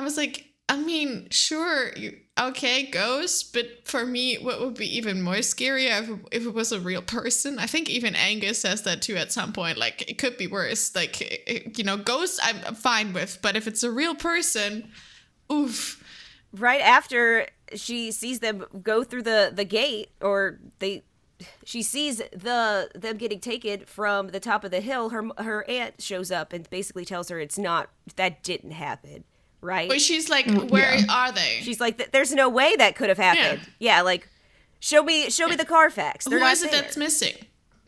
was like, I mean, sure, okay, ghost, but for me, what would be even more scary if it was a real person? I think even Angus says that too at some point, like, it could be worse. Like, ghosts I'm fine with, but if it's a real person, oof. Right after she sees them go through the gate, or she sees them getting taken from the top of the hill, her aunt shows up and basically tells her that didn't happen. Right? But she's like, where are they? She's like, there's no way that could have happened. Yeah, like, show me the Carfax. They're not there. That's missing?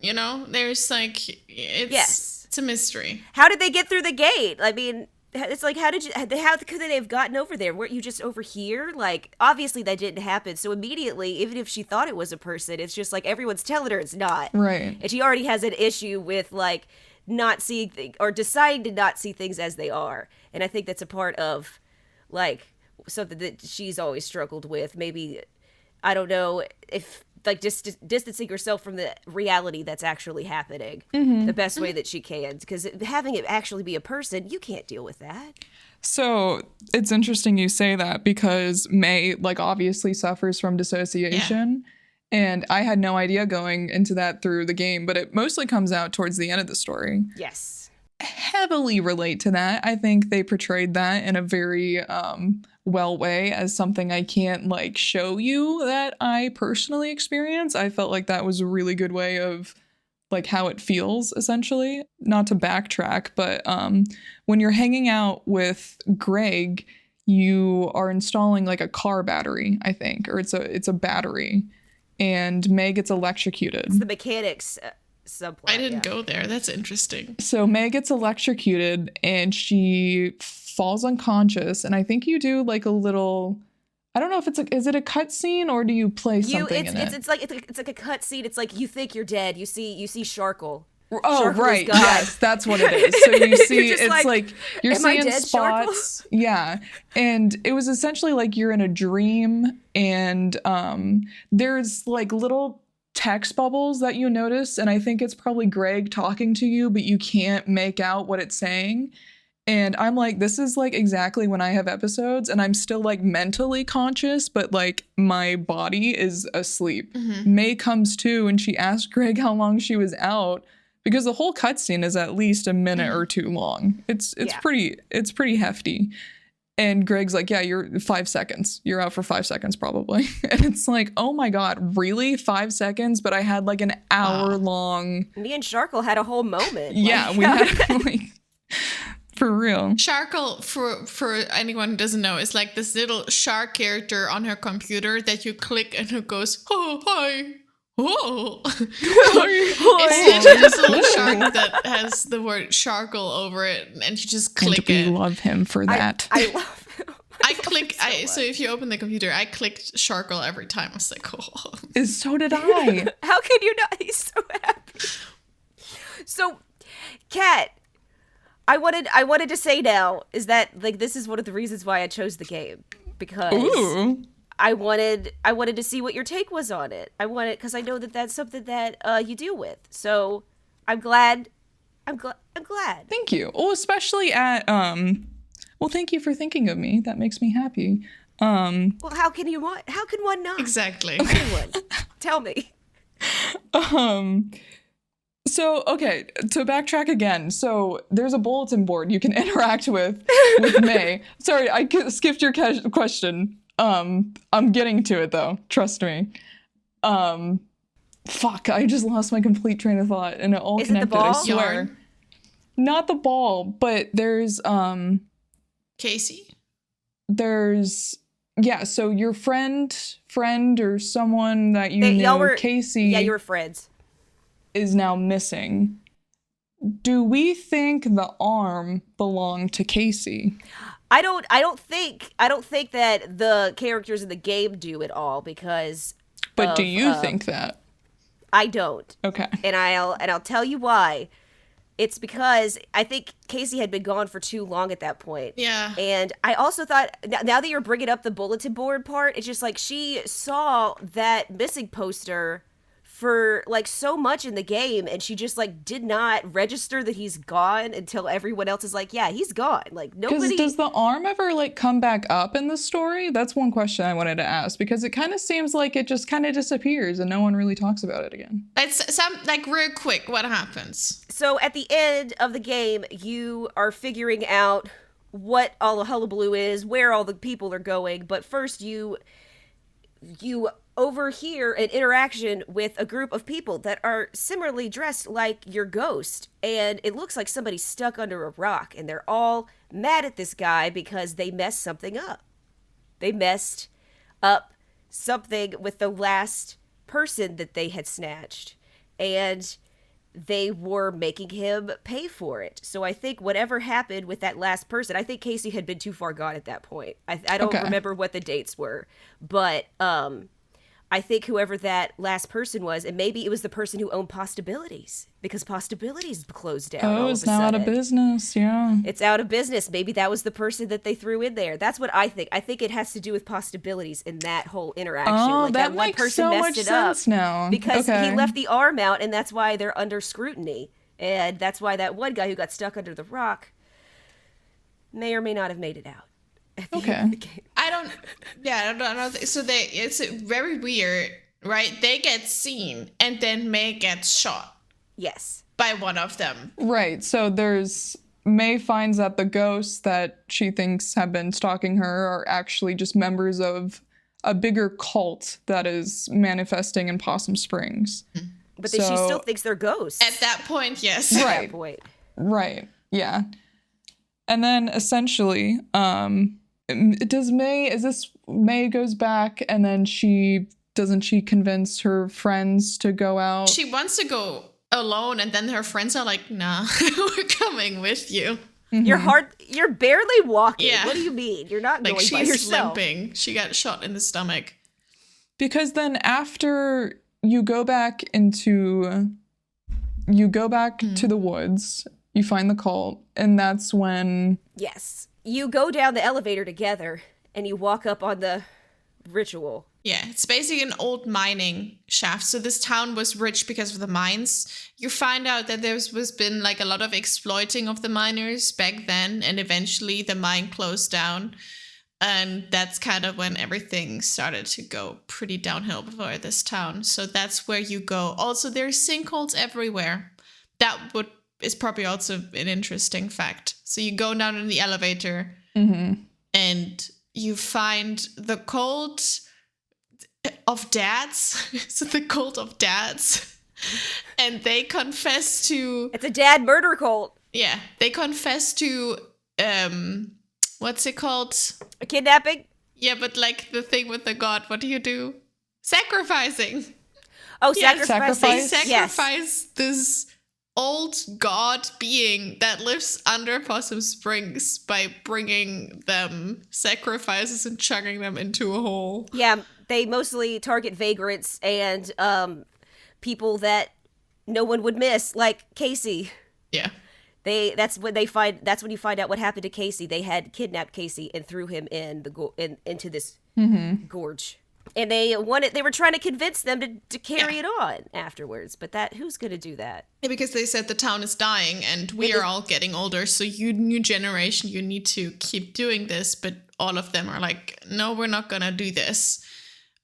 There's like, it's a mystery. How did they get through the gate? I mean, it's like, how could they have gotten over there? Weren't you just over here? Like, obviously that didn't happen. So immediately, even if she thought it was a person, it's just like everyone's telling her it's not. Right. And she already has an issue with like not seeing or deciding to not see things as they are. And I think that's a part of like something that she's always struggled with. Maybe, I don't know, if like just distancing herself from the reality that's actually happening the best way that she can, because having it actually be a person, you can't deal with that. So it's interesting you say that, because May like obviously suffers from dissociation, and I had no idea going into that through the game, but it mostly comes out towards the end of the story. Yes. Heavily relate to that. I think they portrayed that in a very well way as something I can't like show you that I personally experience. I felt like that was a really good way of like how it feels, essentially. Not to backtrack, but when you're hanging out with Greg, you are installing like a car battery, I think, or it's a battery, and May gets electrocuted. It's the mechanics subplot. I didn't go there. That's interesting. So May gets electrocuted and she falls unconscious, and I think you do like a little, I don't know if is it a cutscene or do you play something in it? It's like a cutscene. It's like you think you're dead. You see Sharkle. Oh, Sharkle right. Yes, that's what it is. So you see, it's like you're seeing dead, spots. Sharkle? Yeah. And it was essentially like you're in a dream, and there's like little text bubbles that you notice, and I think it's probably Greg talking to you, but you can't make out what it's saying. And I'm like, this is like exactly when I have episodes and I'm still like mentally conscious, but like my body is asleep. May comes to and she asks Greg how long she was out, because the whole cutscene is at least a minute or two long. It's pretty hefty. And Greg's like, yeah, you're 5 seconds. You're out for 5 seconds probably. And it's like, oh my God, really? 5 seconds? But I had like an hour long. Me and Sharkle had a whole moment. Yeah, we had like, For real. Sharkle, for anyone who doesn't know, is like this little shark character on her computer that you click and it goes, oh, hi. Oh, it's literally this little shark that has the word Sharkle over it, and you just click and it. we love him for that. I love him. So if you open the computer, I clicked Sharkle every time. I was like, oh. So did I. How can you not? He's so happy. So, Kat, I wanted to say now is that like this is one of the reasons why I chose the game, because Ooh. I wanted to see what your take was on it. Because I know that that's something that you deal with. So I'm glad. Thank you. Well, especially at well, thank you for thinking of me. That makes me happy. Well, how can one not? Exactly. Anyone? Tell me. So, okay, to backtrack again. So, there's a bulletin board you can interact with May. Sorry, I skipped your question. I'm getting to it though. Trust me. Fuck, I just lost my complete train of thought and it all Is it the connected, I ball? swear. Yarn. Not the ball, but there's Casey? so your friend or someone that you Y'all knew, were Casey. Yeah, you were friends. Is now missing. Do we think the arm belonged to Casey? I don't think that the characters in the game do at all because. But do you think that? I don't. Okay. And I'll tell you why. It's because I think Casey had been gone for too long at that point. Yeah. And I also thought, now that you're bringing up the bulletin board part, it's just like she saw that missing poster for like so much in the game, and she just like did not register that he's gone until everyone else is like, yeah, he's gone. Like nobody. Does the arm ever like come back up in the story? That's one question I wanted to ask, because it kind of seems like it just kind of disappears and no one really talks about it again. It's like real quick. What happens? So at the end of the game, you are figuring out what all the hullabaloo is, where all the people are going. But first, you overhear an interaction with a group of people that are similarly dressed like your ghost, and it looks like somebody's stuck under a rock, and they're all mad at this guy because they messed something up. They messed up something with the last person that they had snatched, and they were making him pay for it. So I think whatever happened with that last person, I think Casey had been too far gone at that point. I don't remember what the dates were, but I think whoever that last person was, and maybe it was the person who owned Possibilities, because Possibilities closed down. Oh, it's now out of business. Yeah. It's out of business. Maybe that was the person that they threw in there. That's what I think. I think it has to do with Possibilities in that whole interaction. Oh, like that one makes person so messed much it sense up now. because Okay. he left the arm out, and that's why they're under scrutiny. And that's why that one guy who got stuck under the rock may or may not have made it out. Okay. I don't know. So it's very weird, right? They get seen, and then May gets shot Yes. by one of them. Right. So May finds that the ghosts that she thinks have been stalking her are actually just members of a bigger cult that is manifesting in Possum Springs. But then she still thinks they're ghosts. At that point, yes. At Right. that point. Right. Yeah. And then essentially, May goes back and then doesn't she convince her friends to go out? She wants to go alone, and then her friends are like, nah, we're coming with you. Mm-hmm. You're barely walking. Yeah. What do you mean? You're not Like, going by she's yourself. limping. She got shot in the stomach. Because then after you go back to the woods, you find the cult, and that's when... Yes. You go down the elevator together, and you walk up on the ritual. Yeah, it's basically an old mining shaft. So this town was rich because of the mines. You find out that there's been like a lot of exploiting of the miners back then, and eventually the mine closed down. And that's kind of when everything started to go pretty downhill for this town. So that's where you go. Also, there's sinkholes everywhere. That is probably also an interesting fact. So you go down in the elevator, and you find the cult of dads. Is it the cult of dads? And they confess to... It's a dad murder cult. Yeah, they confess to what's it called? A kidnapping? Yeah, but like the thing with the god, what do? Sacrificing. Oh, Yes, sacrifice. They Yes. sacrifice this old god being that lives under Possum Springs by bringing them sacrifices and chucking them into a hole. Yeah, they mostly target vagrants and people that no one would miss, like Casey. Yeah. That's when you find out what happened to Casey. They had kidnapped Casey and threw him into this gorge. And they were trying to convince them to carry it on afterwards. But who's going to do that? Yeah, because they said the town is dying and we are all getting older. So you new generation, you need to keep doing this. But all of them are like, no, we're not going to do this.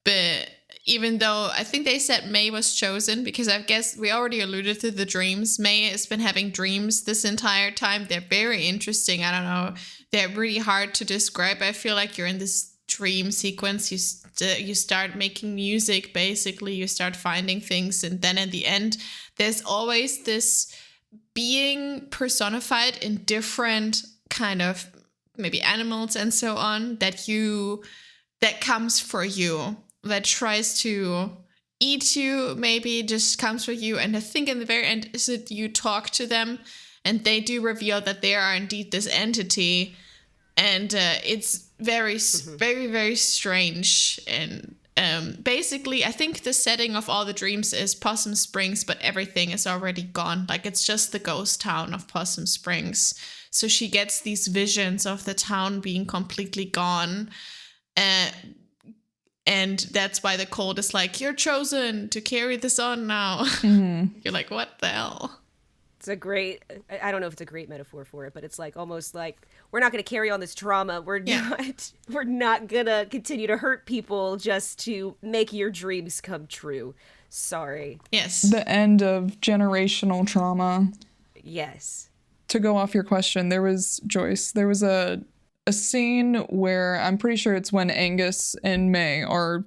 But even though I think they said May was chosen, because I guess we already alluded to the dreams. May has been having dreams this entire time. They're very interesting. I don't know. They're really hard to describe. I feel like you're in this dream sequence. You start making music, basically. You start finding things. And then at the end, there's always this being personified in different kind of maybe animals and so on that comes for you, that tries to eat you, maybe just comes for you. And I think in the very end is that you talk to them and they do reveal that they are indeed this entity. And it's very, very, very strange. And basically, I think the setting of all the dreams is Possum Springs, but everything is already gone. Like, it's just the ghost town of Possum Springs. So she gets these visions of the town being completely gone. And that's why the cult is like, you're chosen to carry this on now. Mm-hmm. You're like, what the hell? It's a great, I don't know if it's a great metaphor for it, but it's like almost like, we're not going to carry on this trauma. We're not going to continue to hurt people just to make your dreams come true. Sorry. Yes. The end of generational trauma. Yes. To go off your question, there was a scene where I'm pretty sure it's when Angus and May are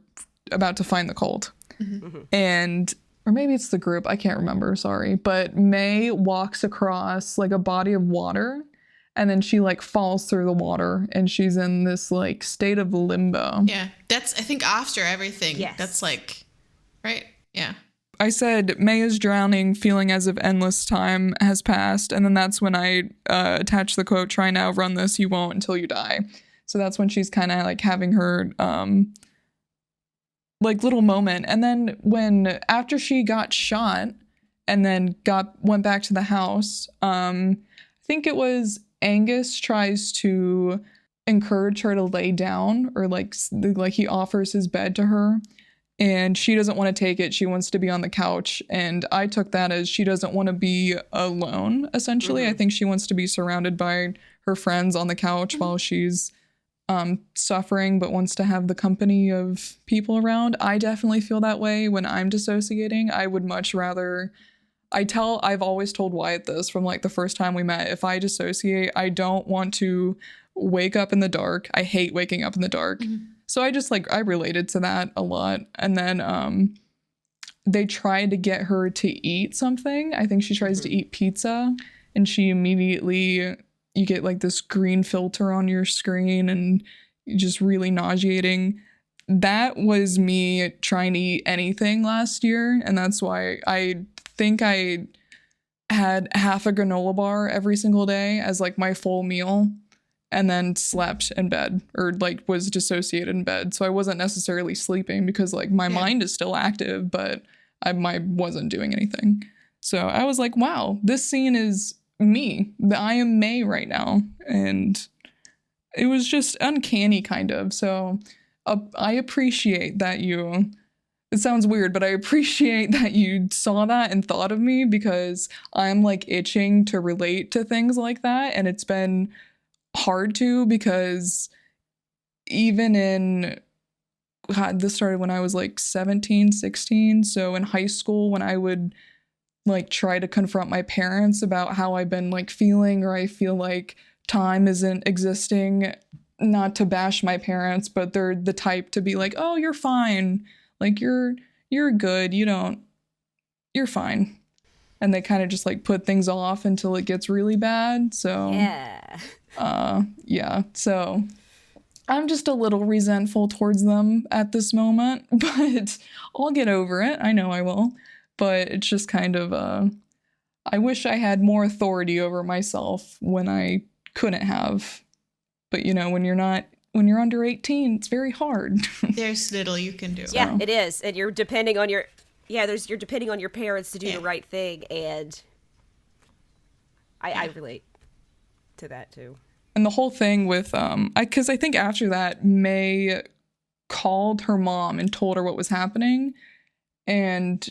about to find the cult. Mm-hmm. And or maybe it's the group, I can't remember, sorry. But May walks across like a body of water and then she like falls through the water and she's in this like state of limbo. Yeah, that's I think after everything. Yes. That's like, right? Yeah. I said May is drowning, feeling as if endless time has passed. And then that's when I attach the quote, try now, run this, you won't until you die. So that's when she's kind of like having her like little moment. And then after she got shot and then went back to the house, I think it was Angus tries to encourage her to lay down, or like he offers his bed to her. And she doesn't want to take it. She wants to be on the couch. And I took that as she doesn't want to be alone, essentially. Mm-hmm. I think she wants to be surrounded by her friends on the couch while she's suffering, but wants to have the company of people around. I definitely feel that way when I'm dissociating. I would much rather... I've always told Wyatt this from like the first time we met. If I dissociate, I don't want to wake up in the dark. I hate waking up in the dark. Mm-hmm. So I related to that a lot. And then they tried to get her to eat something. I think she tries to eat pizza and she immediately, you get like this green filter on your screen and just really nauseating. That was me trying to eat anything last year. And that's why I think I had half a granola bar every single day as like my full meal. And then slept in bed, or like was dissociated in bed. So I wasn't necessarily sleeping because like my mind is still active, but I wasn't doing anything. So I was like, wow, this scene is me. I am May right now. And it was just uncanny kind of. So I appreciate that it sounds weird, but I appreciate that you saw that and thought of me, because I'm like itching to relate to things like that. And it's been hard to, because even this started when I was like 17, 16. So in high school, when I would like try to confront my parents about how I've been like feeling, or I feel like time isn't existing, not to bash my parents, but they're the type to be like, oh, you're fine. Like you're good. You're fine. and they kind of just like put things off until it gets really bad. So yeah. So I'm just a little resentful towards them at this moment, but I'll get over it. I know I will. But it's just kind of I wish I had more authority over myself when I couldn't have. But you know, when you're under 18, it's very hard. There's little you can do. Yeah, it is. And you're depending on your parents to do the right thing, and I relate to that too. And the whole thing with because I think after that, May called her mom and told her what was happening, and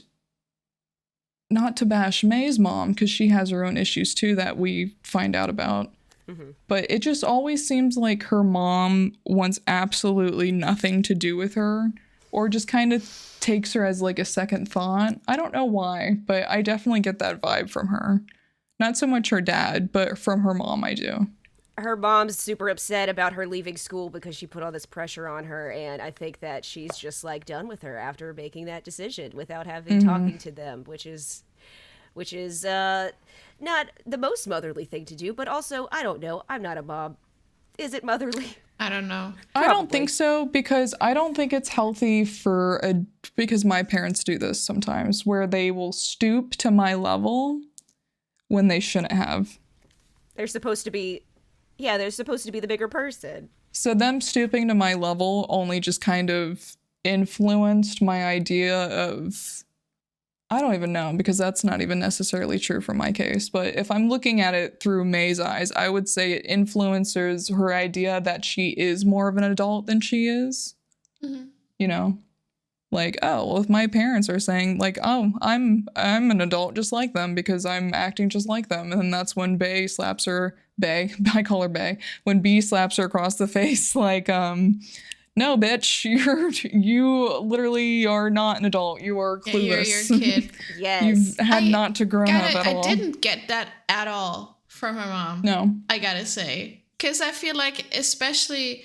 not to bash May's mom, because she has her own issues too that we find out about. Mm-hmm. But it just always seems like her mom wants absolutely nothing to do with her, or just kind of takes her as like a second thought. I don't know why, but I definitely get that vibe from her. Not so much her dad, but from her mom I do. Her mom's super upset about her leaving school because she put all this pressure on her, and I think that she's just like done with her after making that decision without having talking to them, which is not the most motherly thing to do, but also, I don't know, I'm not a mom. Is it motherly? I don't know. Probably. I don't think so, because I don't think it's healthy because my parents do this sometimes, where they will stoop to my level when they shouldn't have. They're supposed to be the bigger person. So them stooping to my level only just kind of influenced my idea of, I don't even know, because that's not even necessarily true for my case. But if I'm looking at it through May's eyes, I would say it influences her idea that she is more of an adult than she is. Mm-hmm. You know? Like, oh, well, if my parents are saying, like, oh, I'm an adult just like them because I'm acting just like them. And then that's when Bae slaps her, I call her Bae, when B slaps her across the face, like, no, bitch, you literally are not an adult. You are clueless. You're a kid. Yes. You've had not to grow up at all. I didn't get that at all from her mom. No. I gotta say. Because I feel like, especially...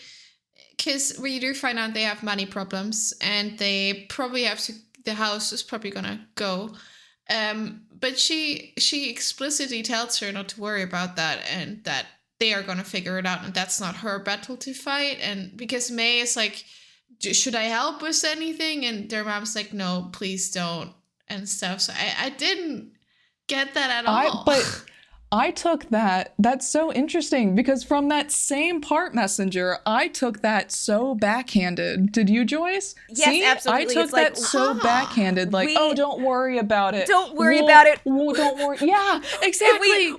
Because we do find out they have money problems, and they probably the house is probably gonna go. But she explicitly tells her not to worry about that, and that they are gonna figure it out, and that's not her battle to fight. And because May is like, should I help with anything? And their mom's like, no, please don't, and stuff. So I didn't get that at all. But I took that. That's so interesting, because from that same part messenger, I took that so backhanded. Did you, Joyce? Yes, see? Absolutely. I took it's that so backhanded. Like, oh, don't worry about it. Don't worry about it. Don't worry. Yeah, exactly.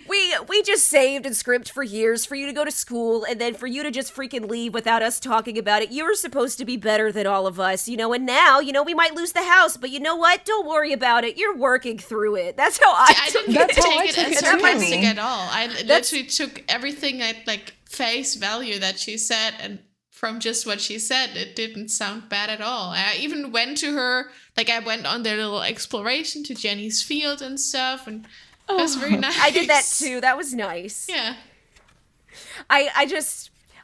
We just saved and script for years for you to go to school, and then for you to just freaking leave without us talking about it. You were supposed to be better than all of us, you know, and now, you know, we might lose the house, but you know what? Don't worry about it. You're working through it. That's how I took it. That's how I took it too. At all. I literally took everything at like face value that she said, and from just what she said, it didn't sound bad at all. I even went to her, like I went on their little exploration to Jenny's field and stuff, and it was very nice. I did that too. That was nice. Yeah.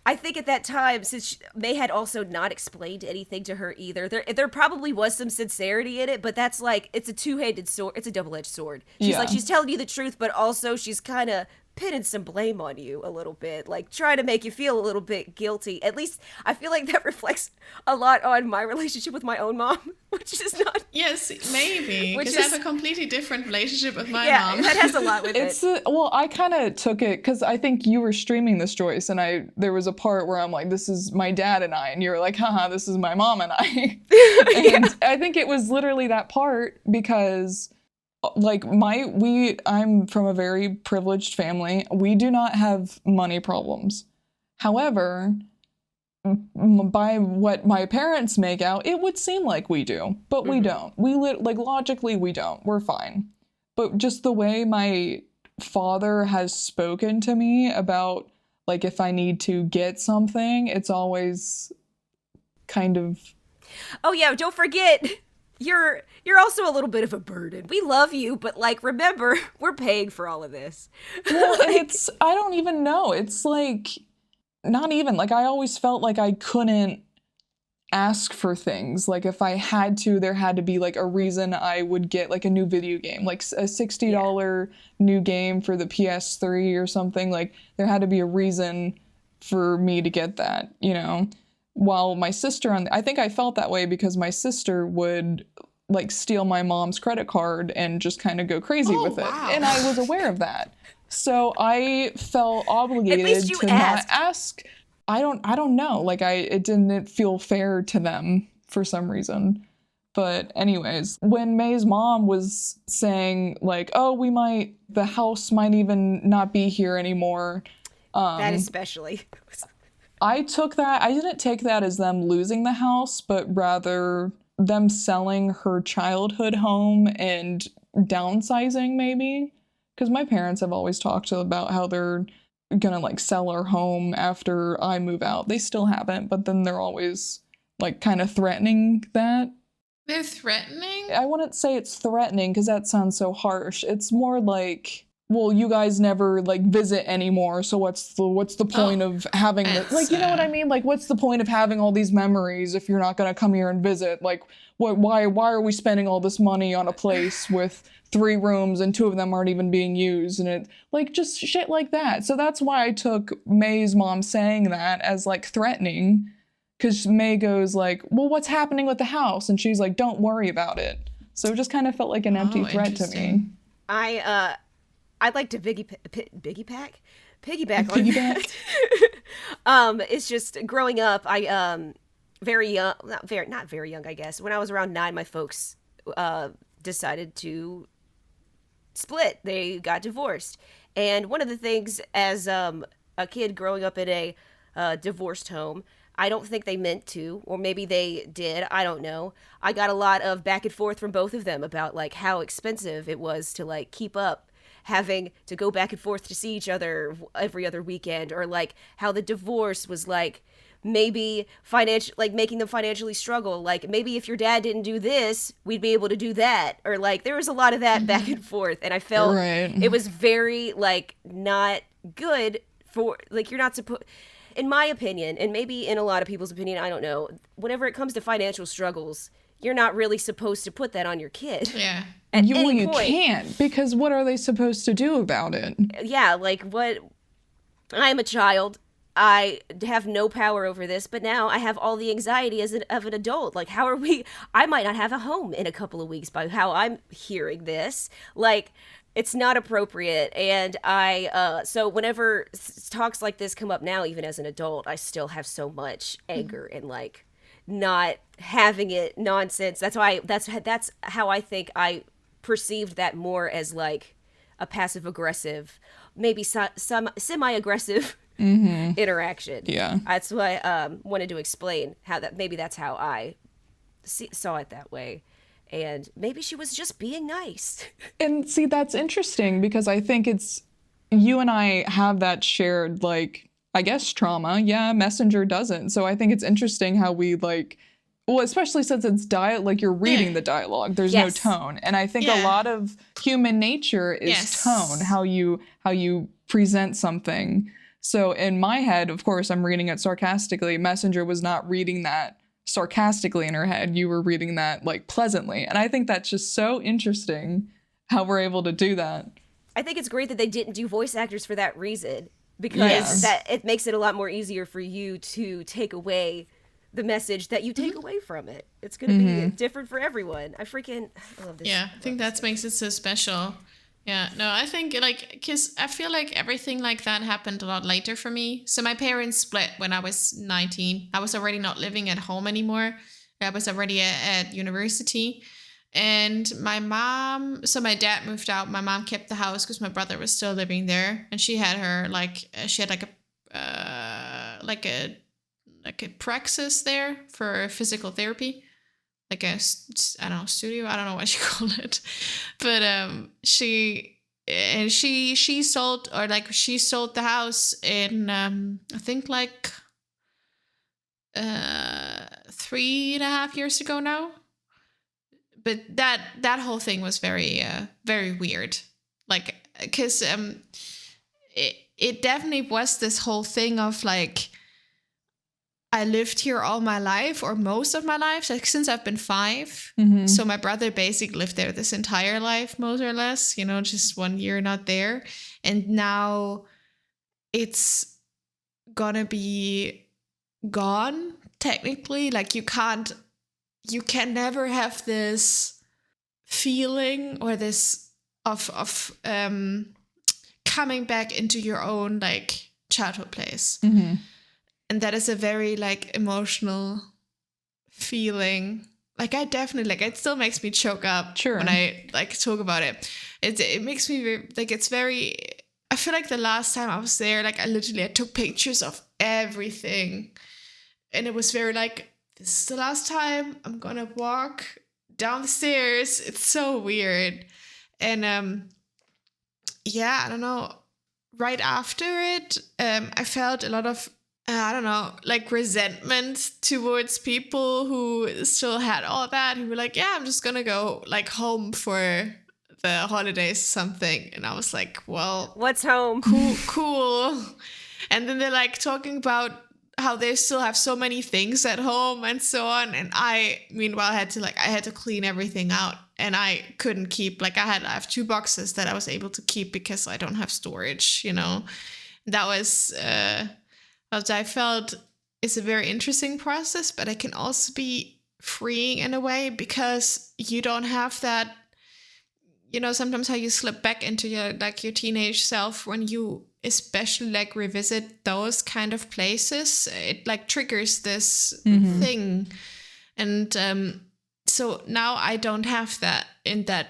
I think at that time, since May had also not explained anything to her either, there probably was some sincerity in it, but that's like, it's a two-handed sword. It's a double-edged sword. She's like, she's telling you the truth, but also she's kind of pinning some blame on you a little bit, like trying to make you feel a little bit guilty. At least I feel like that reflects a lot on my relationship with my own mom, which is not. Yes, maybe, because I have a completely different relationship with my mom. Yeah, that has a lot with it. Well, I kind of took it because I think you were streaming this, Joyce, and there was a part where I'm like, this is my dad and I, and you were like, haha, this is my mom and I. And I think it was literally that part, because like I'm from a very privileged family. We do not have money problems. However, by what my parents make out, it would seem like we do, but we don't. Logically we don't. We're fine. But just the way my father has spoken to me about, like, if I need to get something, it's always kind of... Oh yeah, don't forget, you're also a little bit of a burden. We love you, but like, remember, we're paying for all of this. Well, I don't even know. It's like, not even, like, I always felt like I couldn't ask for things. Like if I had to, there had to be like a reason I would get like a new video game, like a $60 new game for the PS3 or something. Like there had to be a reason for me to get that, you know? While my sister, I think I felt that way because my sister would like steal my mom's credit card and just kind of go crazy with it. Wow. And I was aware of that. So I felt At obligated least you to asked. not ask. I don't know. Like it didn't feel fair to them for some reason. But anyways, when May's mom was saying like, oh, the house might even not be here anymore. That especially. I didn't take that as them losing the house, but rather them selling her childhood home and downsizing maybe. Because my parents have always talked about how they're gonna like sell our home after I move out. They still haven't, but then they're always like kind of threatening that. They're threatening? I wouldn't say it's threatening because that sounds so harsh. It's more like, well, you guys never like visit anymore, so what's the point of having like, you know what I mean? Like, what's the point of having all these memories if you're not gonna come here and visit? Like, why are we spending all this money on a place with 3 rooms and 2 of them aren't even being used? And it like just shit like that. So that's why I took May's mom saying that as like threatening, because May goes like, well, what's happening with the house? And she's like, don't worry about it. So it just kind of felt like an empty threat to me. I'd like to piggyback on that. It's just growing up, I very young, not very young, I guess. When I was around 9, my folks decided to split. They got divorced. And one of the things as a kid growing up in a divorced home, I don't think they meant to, or maybe they did, I don't know. I got a lot of back and forth from both of them about like how expensive it was to like keep up having to go back and forth to see each other every other weekend, or like how the divorce was like maybe making them financially struggle. Like maybe if your dad didn't do this, we'd be able to do that, or like there was a lot of that back and forth, and I felt it was very like not good for like you're not supposed. In my opinion, and maybe in a lot of people's opinion, I don't know, whenever it comes to financial struggles, you're not really supposed to put that on your kid. Yeah. You can't, because what are they supposed to do about it? Yeah, like what? I'm a child. I have no power over this, but now I have all the anxiety of an adult. Like, how are we? I might not have a home in a couple of weeks by how I'm hearing this. Like, it's not appropriate. And so whenever talks like this come up now, even as an adult, I still have so much anger and like not having it nonsense. That's how I think I perceived that more as like a passive aggressive, maybe some semi-aggressive interaction. Yeah. That's why I wanted to explain how that's how I saw it that way. And maybe she was just being nice. And see, that's interesting because I think it's you and I have that shared, like, I guess trauma. Yeah, Messenger doesn't. So I think it's interesting how we like, well, especially since it's like you're reading the dialogue. There's no tone. And I think a lot of human nature is tone, how you present something. So in my head, of course, I'm reading it sarcastically. Messenger was not reading that sarcastically in her head. You were reading that like pleasantly. And I think that's just so interesting how we're able to do that. I think it's great that they didn't do voice actors for that reason, because that it makes it a lot more easier for you to take away the message that you take away from it. It's going to be different for everyone. I love this. Yeah, I think that makes it so special. Yeah, no, I think like, because I feel like everything like that happened a lot later for me. So my parents split when I was 19. I was already not living at home anymore. I was already at university. And my dad moved out. My mom kept the house because my brother was still living there. And she had a praxis there for physical therapy. Like a, I don't know, studio. I don't know what you call it, but she sold the house in I think like 3.5 years ago now. But that whole thing was very very weird, like because it definitely was this whole thing of like I lived here all my life, or most of my life, like since I've been 5. Mhm. So my brother basically lived there this entire life, more or less, just 1 year not there. And now it's gonna be gone, technically. Like you can never have this feeling or this of coming back into your own like childhood place. Mhm. And that is a very like emotional feeling. Like I definitely like it still makes me choke up Sure. when I like talk about it. It makes me like it's very. I feel like the last time I was there, like I took pictures of everything, and it was very like, this is the last time I'm gonna walk down the stairs. It's so weird, and yeah, I don't know. Right after it, I felt a lot of I don't know, like resentment towards people who still had all that, who were like, yeah, I'm just gonna go like home for the holidays or something. And I was like, well, What's home? cool. And then they're like talking about how they still have so many things at home and so on. And I, meanwhile, I had to clean everything out, and I couldn't keep, like I have 2 boxes that I was able to keep because I don't have storage, That was, what I felt is a very interesting process, but it can also be freeing in a way because you don't have that, sometimes how you slip back into your teenage self when you especially like revisit those kind of places. It like triggers this thing. And so now I don't have that in that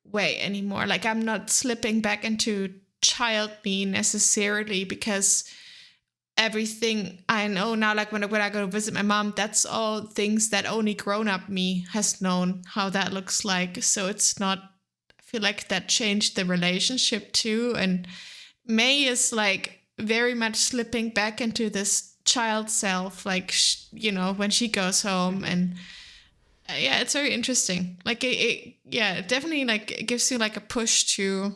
way anymore. Like I'm not slipping back into child me necessarily, because everything I know now, like when I go to visit my mom, that's all things that only grown-up me has known how that looks like. So it's not, I feel like that changed the relationship too. And May is like very much slipping back into this child self, like, when she goes home. And yeah, it's very interesting. Like it definitely like it gives you like a push to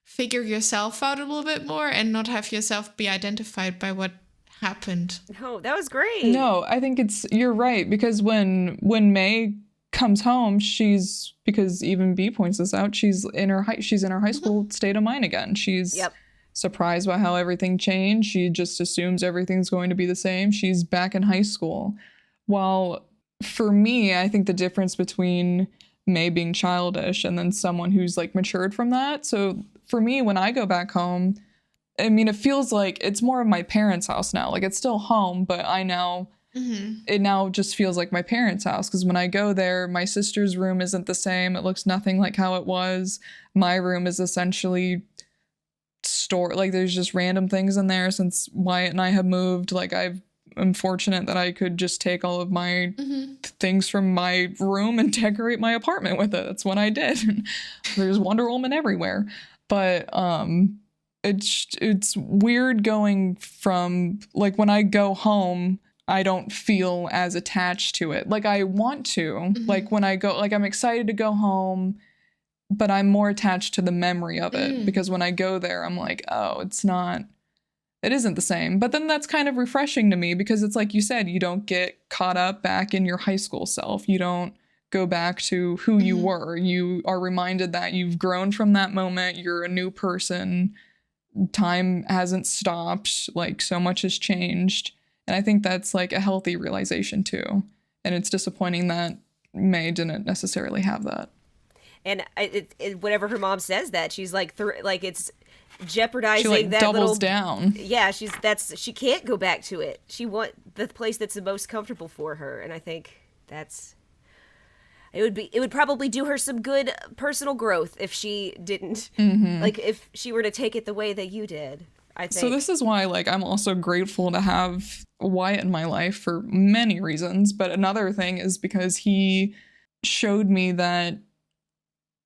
figure yourself out a little bit more and not have yourself be identified by what happened. No, that was great. No, I think you're right, because when May comes home, because even B points this out, she's in her high school state of mind again. She's surprised by how everything changed. She just assumes everything's going to be the same. She's back in high school. While for me, I think the difference between May being childish and then someone who's like matured from that. So for me, when I go back home, I mean, it feels like it's more of my parents' house now. Like it's still home, but it now just feels like my parents' house. Because when I go there, my sister's room isn't the same. It looks nothing like how it was. My room is essentially like there's just random things in there since Wyatt and I have moved. Like I'm fortunate that I could just take all of my things from my room and decorate my apartment with it. That's what I did. There's Wonder Woman everywhere. But it's weird going from, like, when I go home, I don't feel as attached to it. Like I want to. Like when I go, like I'm excited to go home, but I'm more attached to the memory of it because when I go there, I'm like, oh, it isn't the same. But then that's kind of refreshing to me because it's like you said, you don't get caught up back in your high school self. You don't go back to who you were. You are reminded that you've grown from that moment. You're a new person. Time hasn't stopped. Like so much has changed. And I think that's like a healthy realization too. And it's disappointing that May didn't necessarily have that. And whenever her mom says that, she's like, it's jeopardizing she like that doubles little down. Yeah, she can't go back to it. She want the place that's the most comfortable for her, and I think it would probably do her some good personal growth if she didn't like if she were to take it the way that you did. I think. So this is why like I'm also grateful to have Wyatt in my life for many reasons, but another thing is because he showed me that,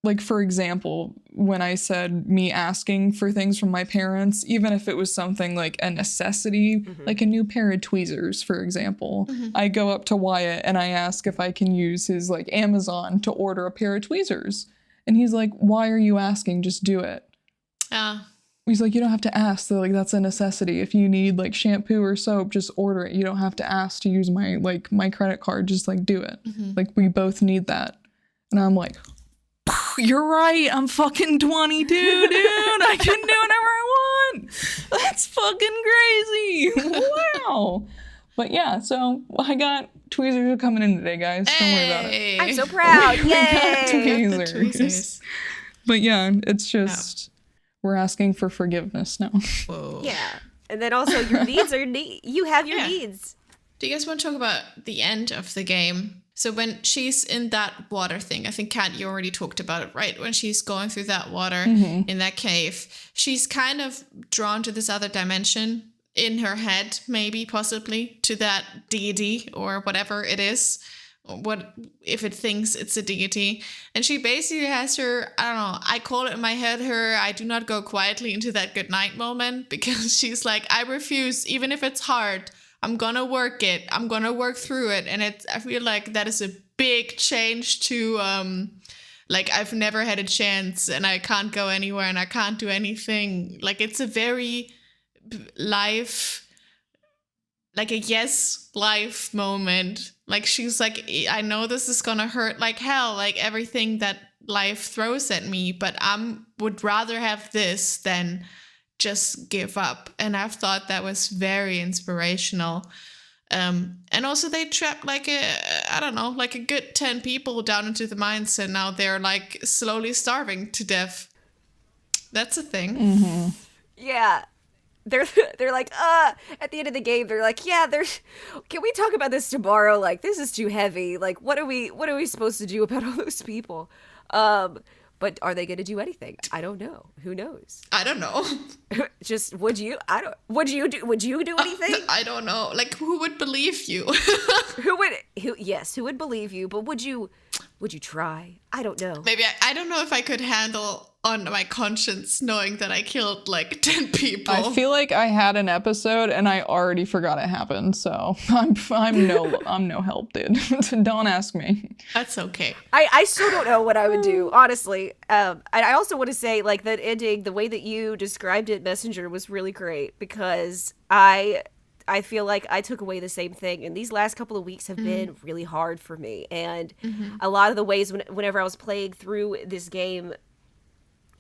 like, for example, when I said me asking for things from my parents, even if it was something like a necessity, like a new pair of tweezers, for example, I go up to Wyatt and I ask if I can use his like Amazon to order a pair of tweezers. And he's like, why are you asking? Just do it. He's like, you don't have to ask. So, like, that's a necessity. If you need, like, shampoo or soap, just order it. You don't have to ask to use my credit card. Just, like, do it. Like, we both need that. And I'm like, you're right. I'm fucking 22, dude. I can do whatever I want. That's fucking crazy. Wow. But yeah, so I got tweezers coming in today, guys. Don't worry about it. I'm so proud. We got Yay! tweezers. But yeah, it's just we're asking for forgiveness now. Whoa. Yeah. And then also your needs are you have your needs. Do you guys want to talk about the end of the game? So when she's in that water thing, I think, Kat, you already talked about it, right? When she's going through that water in that cave, she's kind of drawn to this other dimension in her head, maybe, possibly, to that deity or whatever it is. What if it thinks it's a deity? And she basically has her, I don't know, I call it in my head her I do not go quietly into that good night moment, because she's like, I refuse, even if it's hard, I'm gonna work it, I'm gonna work through it. And I feel like that is a big change to like, I've never had a chance and I can't go anywhere and I can't do anything. Like, it's a very life, like a yes life moment. Like, she's like, I know this is gonna hurt like hell, like everything that life throws at me, but would rather have this than just give up. And I've thought that was very inspirational. And also they trapped like a good 10 people down into the mines, and now they're like slowly starving to death. That's a thing. Yeah. They're like, at the end of the game, they're like, yeah, can we talk about this tomorrow? Like, this is too heavy. Like, what are we supposed to do about all those people? But are they going to do anything? I don't know. Who knows? I don't know. Just, would you do anything? I don't know. Like, who would believe you? Who would believe you? But would you try? I don't know. Maybe I don't know if I could handle on my conscience knowing that I killed like 10 people. I feel like I had an episode and I already forgot it happened, so I'm no help, dude. Don't ask me. That's okay. I still don't know what I would do, honestly. I also want to say, like, that ending, the way that you described it, Messenger, was really great, because I feel like I took away the same thing, and these last couple of weeks have been really hard for me. And a lot of the ways whenever I was playing through this game,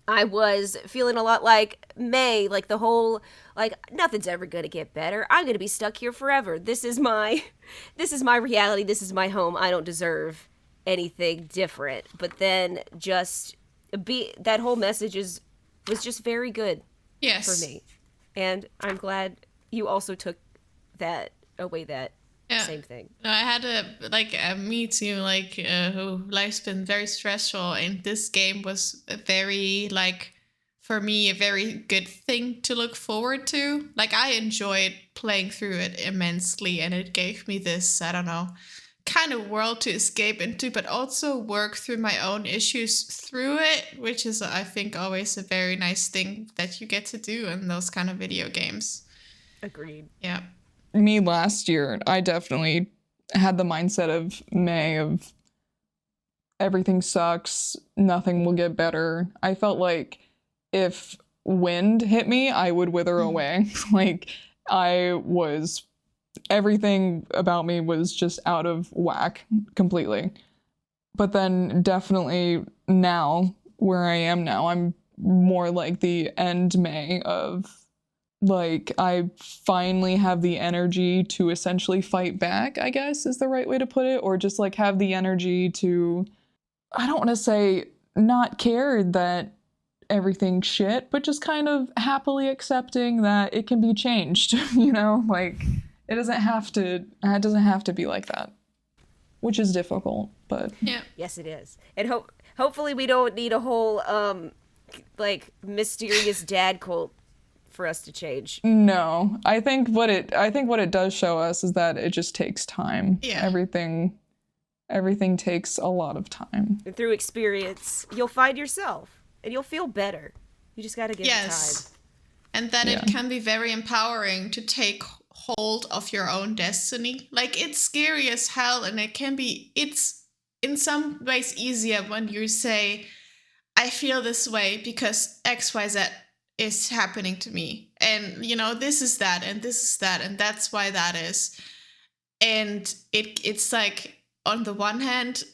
I was feeling a lot like May, like the whole, like, nothing's ever going to get better. I'm going to be stuck here forever. This is my reality. This is my home. I don't deserve anything different. But then that whole message was just very good for me. And I'm glad you also took that away, that same thing. No, I had me too, who life's been very stressful, and this game was a very, for me, a very good thing to look forward to. Like, I enjoyed playing through it immensely, and it gave me this, I don't know, kind of world to escape into, but also work through my own issues through it, which is, I think, always a very nice thing that you get to do in those kind of video games. Agreed. Yeah. Me last year, I definitely had the mindset of May, of everything sucks, nothing will get better. I felt like if wind hit me, I would wither away. Like, everything about me was just out of whack completely. But then definitely now, where I am now, I'm more like the end May of, like, I finally have the energy to essentially fight back, I guess is the right way to put it, or just like have the energy to, I don't want to say not care that everything's shit, but just kind of happily accepting that it can be changed, like it doesn't have to be like that, which is difficult, but yeah. Yes, it is. And hopefully we don't need a whole mysterious dad cult for us to change. No, I think what it does show us is that it just takes time. Yeah. Everything takes a lot of time. And through experience, you'll find yourself and you'll feel better. You just got to give it time. And that it can be very empowering to take hold of your own destiny. Like, it's scary as hell, and it's in some ways easier when you say, I feel this way because XYZ is happening to me. And, this is that, and this is that, and that's why that is. And it's like, on the one hand,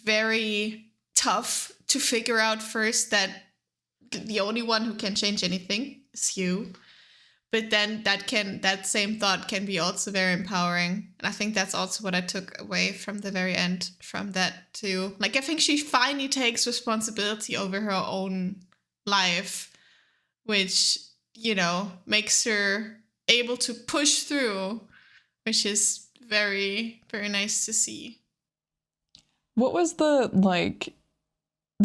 very tough to figure out first that the only one who can change anything is you. But then that same thought can be also very empowering. And I think that's also what I took away from the very end from that too. Like, I think she finally takes responsibility over her own life, which, makes her able to push through, which is very, very nice to see. What was there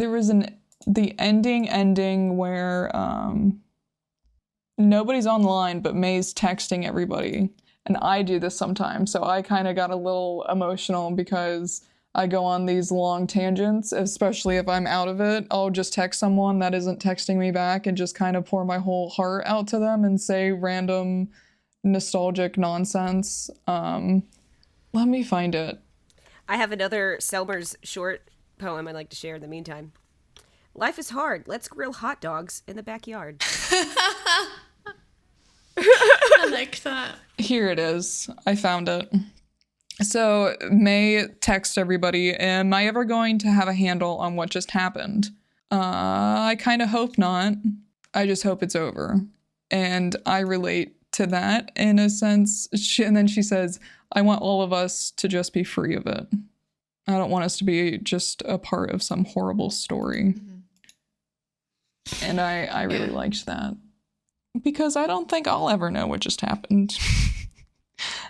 was the ending where, nobody's on the line, but May's texting everybody. And I do this sometimes, so I kind of got a little emotional because I go on these long tangents, especially if I'm out of it. I'll just text someone that isn't texting me back and just kind of pour my whole heart out to them and say random nostalgic nonsense. Let me find it. I have another Selmer's short poem I'd like to share in the meantime. Life is hard. Let's grill hot dogs in the backyard. I like that. Here it is. I found it. So May texts everybody, am I ever going to have a handle on what just happened? I kind of hope not. I just hope it's over. And I relate to that in a sense. And then she says, I want all of us to just be free of it. I don't want us to be just a part of some horrible story. Mm-hmm. And I really liked that. Because I don't think I'll ever know what just happened.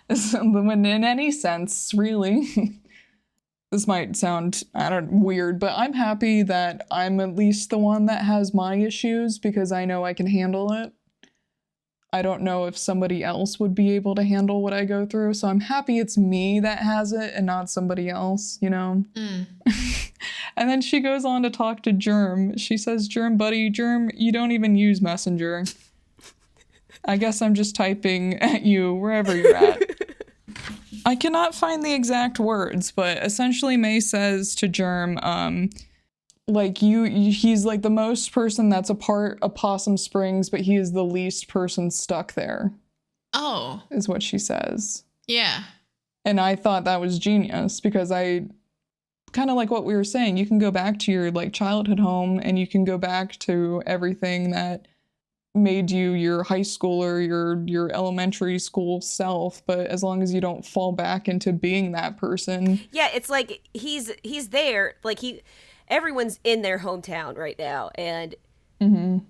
In any sense, really. This might sound, weird, but I'm happy that I'm at least the one that has my issues because I know I can handle it. I don't know if somebody else would be able to handle what I go through, so I'm happy it's me that has it and not somebody else, And then she goes on to talk to Germ. She says, Germ, buddy, Germ, you don't even use Messenger. I guess I'm just typing at you wherever you're at. I cannot find the exact words, but essentially May says to Germ, he's like the most person that's a part of Possum Springs, but he is the least person stuck there. Oh. Is what she says. Yeah. And I thought that was genius because I kind of like what we were saying. You can go back to your childhood home and you can go back to everything that made you your high school or your elementary school self, but as long as you don't fall back into being that person. Yeah, it's like he's there, everyone's in their hometown right now, and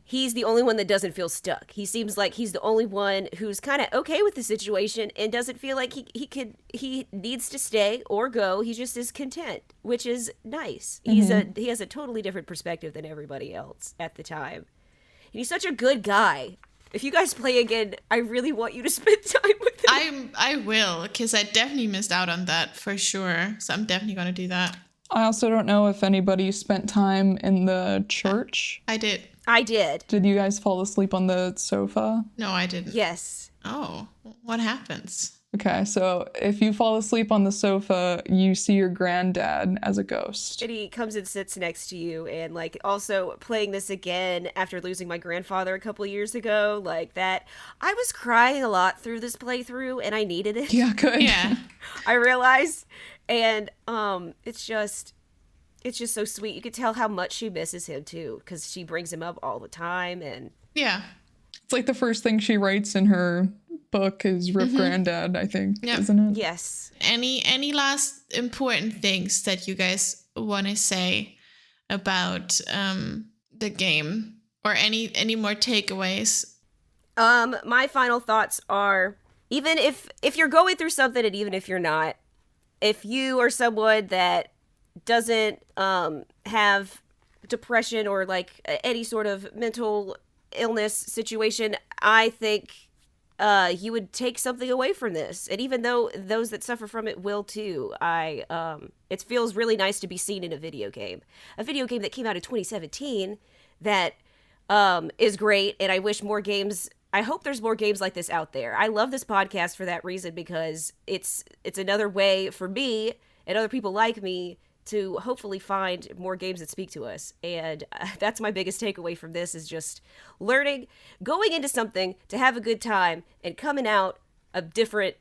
he's the only one that doesn't feel stuck. He seems like he's the only one who's kind of okay with the situation and doesn't feel like he needs to stay or go. He just is content, which is nice. He has a totally different perspective than everybody else at the time. He's such a good guy. If you guys play again, I really want you to spend time with him. I will, because I definitely missed out on that for sure. So I'm definitely going to do that. I also don't know if anybody spent time in the church. I did. I did. Did you guys fall asleep on the sofa? No, I didn't. Yes. Oh, what happens? Okay, so if you fall asleep on the sofa, you see your granddad as a ghost. And he comes and sits next to you, and also playing this again after losing my grandfather a couple years ago, that I was crying a lot through this playthrough and I needed it. Yeah, good. Yeah. I realized, and it's just so sweet. You could tell how much she misses him too, because she brings him up all the time, and yeah, it's like the first thing she writes in her book is Rip Granddad, I think, isn't it? Yes. Any last important things that you guys want to say about the game, or any more takeaways? My final thoughts are, even if you're going through something, and even if you're not, if you are someone that doesn't have depression or any sort of mental illness situation, I think you would take something away from this. And even though those that suffer from it will too, it feels really nice to be seen in a video game that came out in 2017 that is great. And I wish more games, I hope there's more games like this out there. I love this podcast for that reason, because it's another way for me and other people like me to hopefully find more games that speak to us. And that's my biggest takeaway from this, is just learning, going into something to have a good time and coming out a different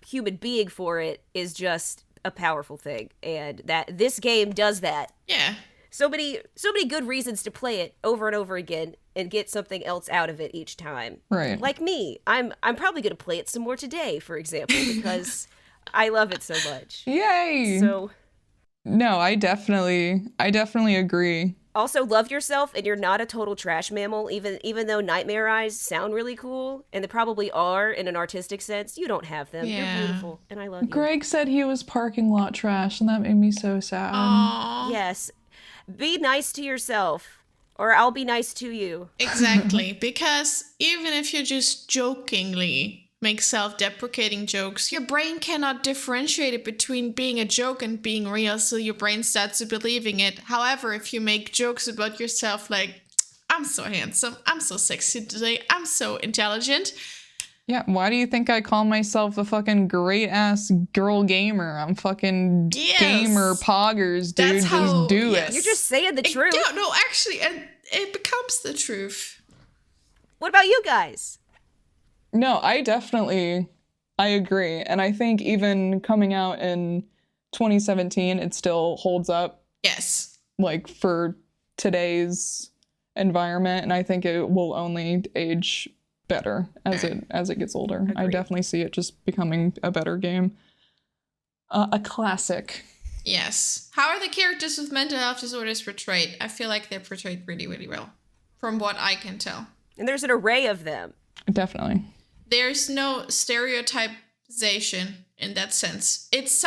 human being for it is just a powerful thing. And that this game does that. Yeah. So many good reasons to play it over and over again and get something else out of it each time. Right. Like me, I'm probably going to play it some more today, for example, because I love it so much. Yay! So no, I definitely agree. also love yourself, and you're not a total trash mammal. Even though nightmare eyes sound really cool, and they probably are in an artistic sense, you don't have them. Yeah. You're beautiful, and I love you. Greg said he was parking lot trash, and that made me so sad. Aww. Yes. Be nice to yourself, or I'll be nice to you. Exactly. Because even if you just jokingly make self-deprecating jokes, your brain cannot differentiate it between being a joke and being real, so your brain starts to believing it. However, if you make jokes about yourself like, I'm so handsome, I'm so sexy today, I'm so intelligent. Yeah, why do you think I call myself a fucking great-ass girl gamer? I'm fucking Yes. gamer poggers, dude. That's how- Just do yes. it. You're just saying the truth. Yeah, no, actually, and it becomes the truth. What about you guys? No, I agree. And I think even coming out in 2017, it still holds up, Yes. like, for today's environment. And I think it will only age better as it gets older. I Agreed. definitely see it just becoming a better game. A classic. Yes. How are the characters with mental health disorders portrayed? I feel like they're portrayed really, really well, from what I can tell. And there's an array of them. Definitely. There's no stereotypization in that sense. It's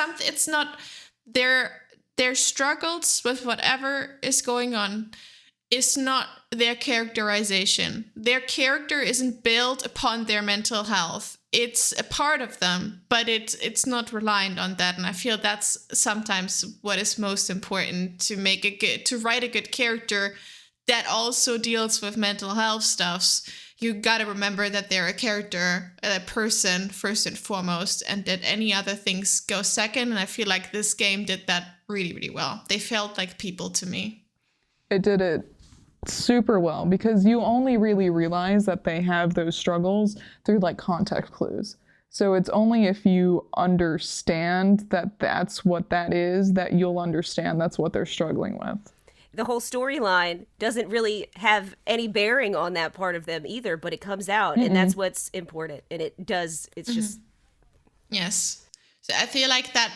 not their struggles with whatever is going on is not their characterization. Their character isn't built upon their mental health. It's a part of them, but it's not reliant on that. And I feel that's sometimes what is most important to write a good character that also deals with mental health stuffs. You got to remember that they're a character, a person first and foremost, and that any other things go second. And I feel like this game did that really, really well. They felt like people to me. It did it super well because you only really realize that they have those struggles through like context clues. So it's only if you understand that that's what that is that you'll understand that's what they're struggling with. The whole storyline doesn't really have any bearing on that part of them either, but it comes out, and that's what's important. And it does. It's just. Yes. So I feel like that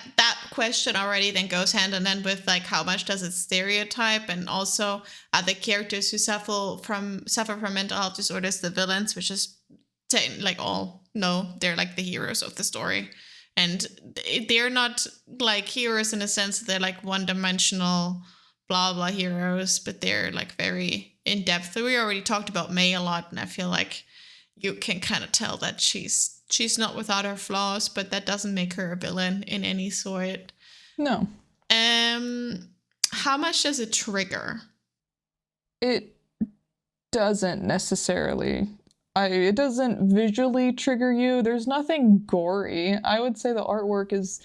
question already then goes hand in hand with like how much does it stereotype, and also are the characters who suffer from mental health disorders the villains, which is like all no, they're like the heroes of the story, and they're not like heroes in a sense that they're like one-dimensional blah blah heroes, but they're like very in depth. We already talked about May a lot, and I feel like you can kind of tell that she's not without her flaws, but that doesn't make her a villain in any sort. No. How much does it trigger? It doesn't necessarily. It doesn't visually trigger you. There's nothing gory. I would say the artwork is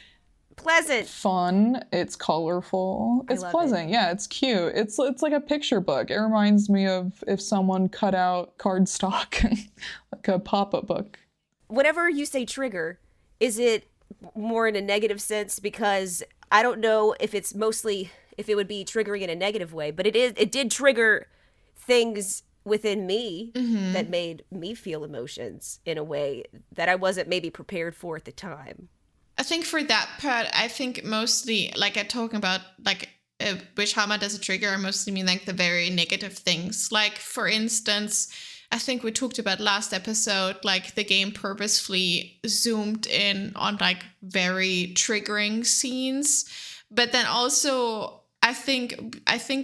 Pleasant. fun. It's colorful. It's love pleasant. Yeah, it's cute. It's like a picture book. It reminds me of if someone cut out cardstock, like a pop-up book. Whenever you say trigger, is it more in a negative sense? Because I don't know if it's mostly if it would be triggering in a negative way, but it did trigger things within me that made me feel emotions in a way that I wasn't maybe prepared for at the time. I think for that part, I think mostly like I'm talking about like which how much does it trigger? I mostly mean like the very negative things. Like for instance, I think we talked about last episode, like the game purposefully zoomed in on like very triggering scenes, but then also I think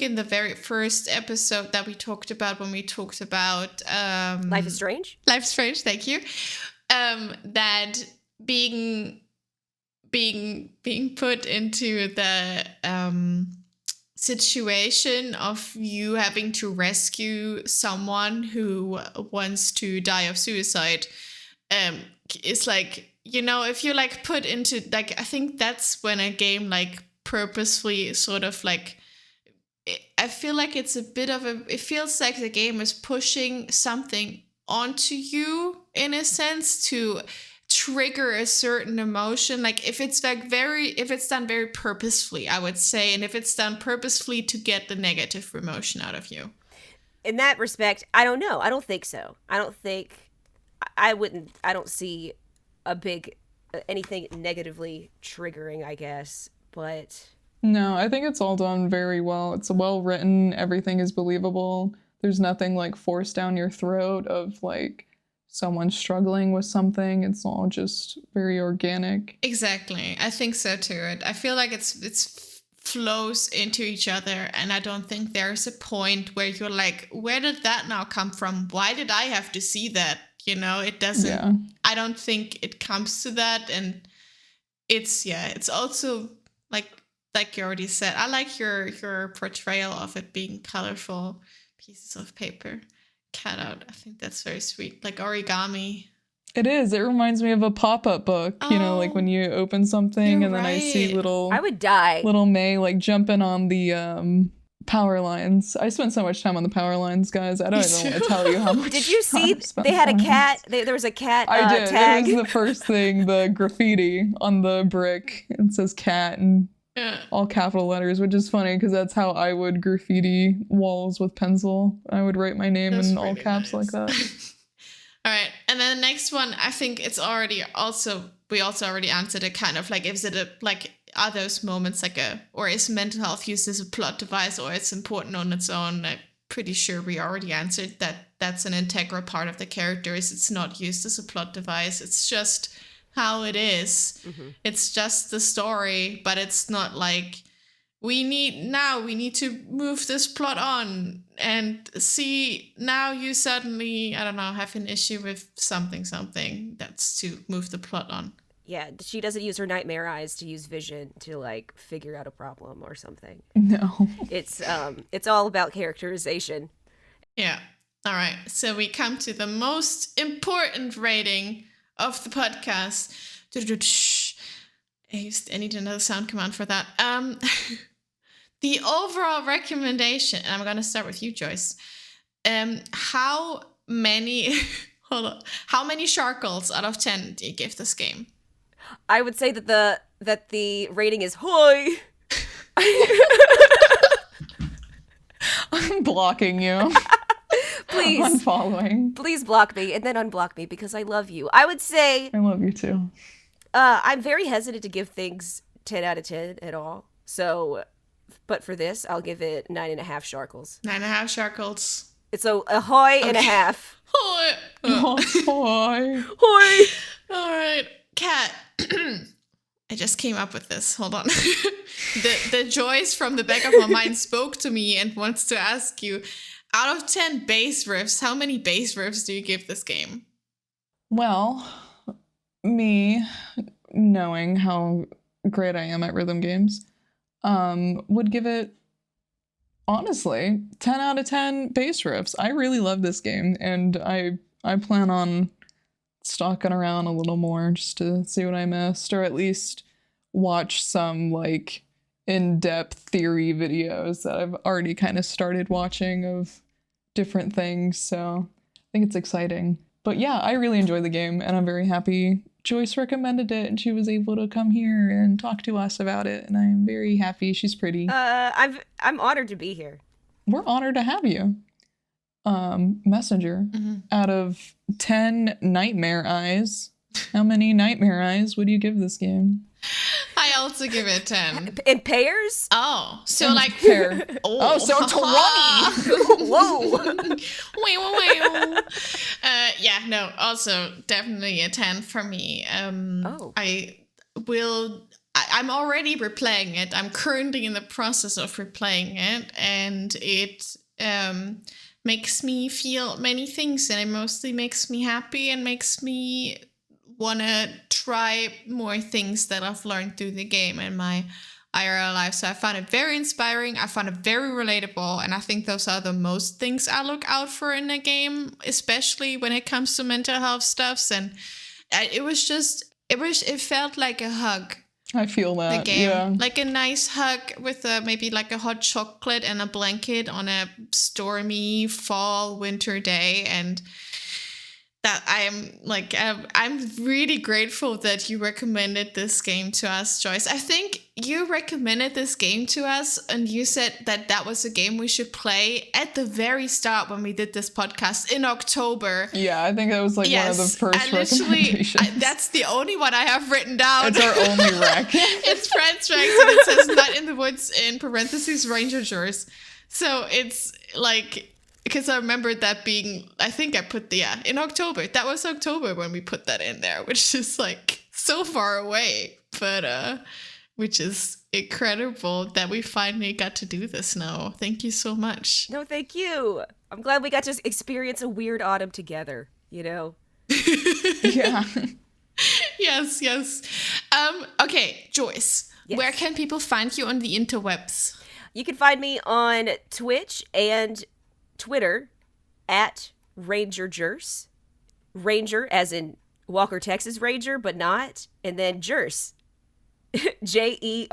in the very first episode that we talked about when we talked about Life is Strange. Life is Strange, thank you. That being put into the situation of you having to rescue someone who wants to die of suicide is like, you know, if you're like put into like, I think that's when a game like purposefully sort of like, I feel like it's a bit of it feels like the game is pushing something onto you in a sense to trigger a certain emotion. Like if it's done very purposefully, I would say, and if it's done purposefully to get the negative emotion out of you. In that respect, I don't know. I don't think so. I don't see anything negatively triggering, I guess, but... No, I think it's all done very well. It's well written. Everything is believable. There's nothing like forced down your throat of like someone struggling with something. It's all just very organic. Exactly. I think so too. I feel like it's flows into each other, and I don't think there's a point where you're like, where did that now come from? Why did I have to see that? You know, it doesn't. Yeah. I don't think it comes to that, and it's also like you already said, I like your portrayal of it being colorful pieces of paper cut out. I think that's very sweet, like origami. It is. It reminds me of a pop-up book, you know, like when you open something and then I see I would die. Little May like jumping on the power lines. I spent so much time on the power lines, guys. I don't even want to tell you how much. Did you see they had a cat? There was a cat I did. tag. It was the first thing, the graffiti on the brick. It says cat and all capital letters, which is funny because that's how I would graffiti walls with pencil. I would write my name in all caps like that. All right, and then the next one, I think it's already we also already answered it, kind of like, is it are those moments like or is mental health used as a plot device, or it's important on its own? I'm pretty sure we already answered that. That's an integral part of the character. It's not used as a plot device. It's just how it is. Mm-hmm. It's just the story, but it's not like we need to move this plot on and see now you suddenly, I don't know, have an issue with something that's to move the plot on. Yeah, she doesn't use her nightmare eyes to use vision to like figure out a problem or something. No. It's all about characterization. Yeah. All right. So we come to the most important rating of the podcast. I need another sound command for that. The overall recommendation, and I'm going to start with you, Joyce. How many Sharkles out of 10 do you give this game? I would say that the rating is high. I'm blocking you. Please. Unfollowing. Please block me and then unblock me because I love you. I would say... I love you too. I'm very hesitant to give things 10 out of 10 at all. So, but for this, I'll give it 9.5 Sharkles. 9.5 Sharkles. It's a hoy and a half. Hoy. Hoy. Hoy. All right. Kat. I just came up with this. Hold on. The Joyce from the back of my mind spoke to me and wants to ask you, out of 10 bass riffs, how many bass riffs do you give this game? Well, me knowing how great I am at rhythm games, would give it, honestly, 10 out of 10 bass riffs. I really love this game, and I plan on stalking around a little more just to see what I missed, or at least watch some like in-depth theory videos that I've already kind of started watching of different things, so I think it's exciting. But yeah, I really enjoy the game, and I'm very happy Joyce recommended it, and she was able to come here and talk to us about it, and I'm very happy. She's pretty. I'm honored to be here. We're honored to have you. Messenger, out of 10 nightmare eyes, how many nightmare eyes would you give this game? I also give it 10. In pairs? Oh, so in like pair. Oh, so 20. Whoa. Wait. Yeah, no, also definitely a 10 for me. I'm already replaying it. I'm currently in the process of replaying it, and it makes me feel many things, and it mostly makes me happy and makes me want to try more things that I've learned through the game in my IRL life. So I found it very inspiring. I found it very relatable. And I think those are the most things I look out for in a game, especially when it comes to mental health stuffs. And it felt like a hug. I feel the that. game. Yeah. Like a nice hug with maybe like a hot chocolate and a blanket on a stormy fall winter day. And that I'm really grateful that you recommended this game to us, Joyce. I think you recommended this game to us and you said that was a game we should play at the very start when we did this podcast in October. Yeah, I think that was like one of the first recommendations. That's the only one I have written down. It's our only rec. It's Friends Rex and it says Night in the Woods in parentheses RangerJerce. So it's like... Because I remember that being, I think I put in October. That was October when we put that in there, which is like so far away. But, which is incredible that we finally got to do this now. Thank you so much. No, thank you. I'm glad we got to experience a weird autumn together, you know? Yeah. Yes. Okay, Joyce, Yes. Where can people find you on the interwebs? You can find me on Twitch and Twitter at RangerJerce. Ranger as in Walker, Texas Ranger, but not. And then Jerce. Jerce. You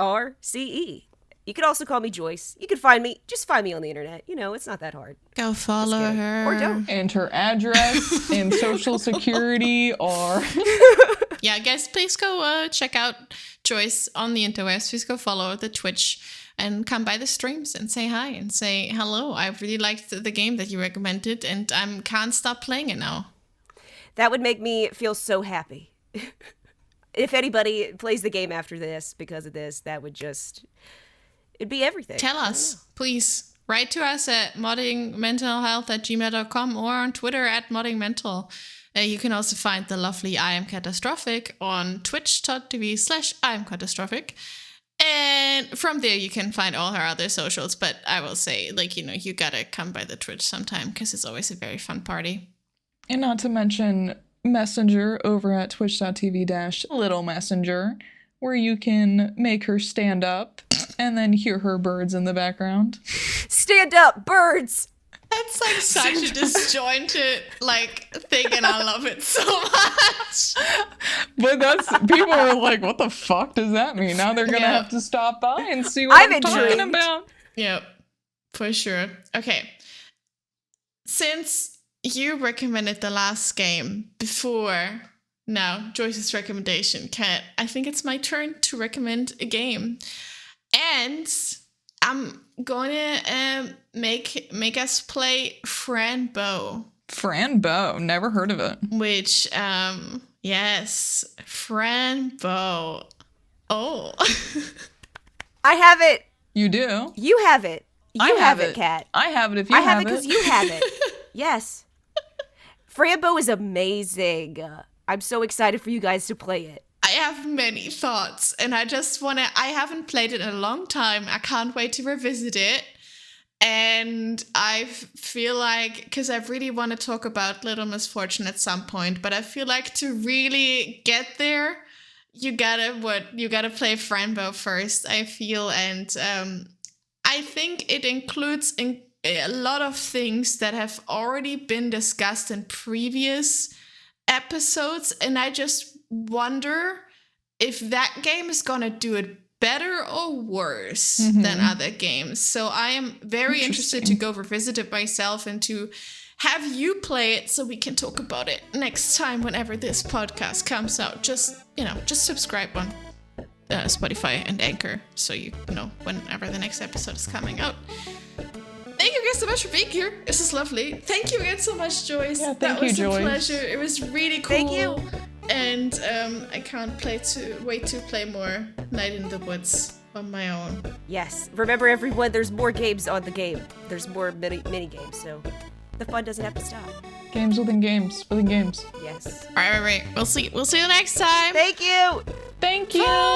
could also call me Joyce. You can just find me on the internet. You know, it's not that hard. Go follow her. Or don't. And her address and social security are... Yeah, guys, please go check out Joyce on the interwebs. Please go follow the Twitch and come by the streams and say hi and say hello. I really liked the game that you recommended and I can't stop playing it now. That would make me feel so happy. If anybody plays the game after this because of this, that would just... It'd be everything. Tell us, please. Write to us at moddingmentalhealth@gmail.com or on Twitter at moddingmental. You can also find the lovely I Am Catastrophic on twitch.tv/IamCatastrophic. And from there, you can find all her other socials. But I will say, you gotta come by the Twitch sometime because it's always a very fun party. And not to mention Messenger over at twitch.tv/Little Messenger, where you can make her stand up and then hear her birds in the background. Stand up, birds! That's like such a disjointed thing, and I love it so much. But people are like, what the fuck does that mean? Now they're gonna have to stop by and see what I'm talking about. Yep, for sure. Okay, since you recommended the last game before now Joyce's recommendation, I think it's my turn to recommend a game, and I'm gonna make us play Franbo. Franbo, never heard of it. Which, yes, Franbo. Oh. I have it. You do? You have it. You have it, Kat. I have it if you have it. I have it because you have it. Yes. Franbo is amazing. I'm so excited for you guys to play it. I have many thoughts, and I haven't played it in a long time. I can't wait to revisit it. And I feel like, because I really want to talk about Little Misfortune at some point, but I feel like to really get there, you gotta play Franbo first, I feel. And I think it includes a lot of things that have already been discussed in previous episodes, and I just wonder if that game is gonna do it better or worse than other games. So I am very interested to go revisit it myself and to have you play it so we can talk about it next time whenever this podcast comes out. Just subscribe on Spotify and Anchor so you know whenever the next episode is coming out. Thank you guys so much for being here. This is lovely. Thank you again so much, Joyce. Yeah, that was Joyce. A pleasure. It was really cool. Thank you. And I can't wait to play more Night in the Woods on my own. Yes. Remember, everyone, there's more games on the game. There's more mini games, so the fun doesn't have to stop. Games within games within games. Yes. All right. We'll see you next time. Thank you. Thank you. Bye.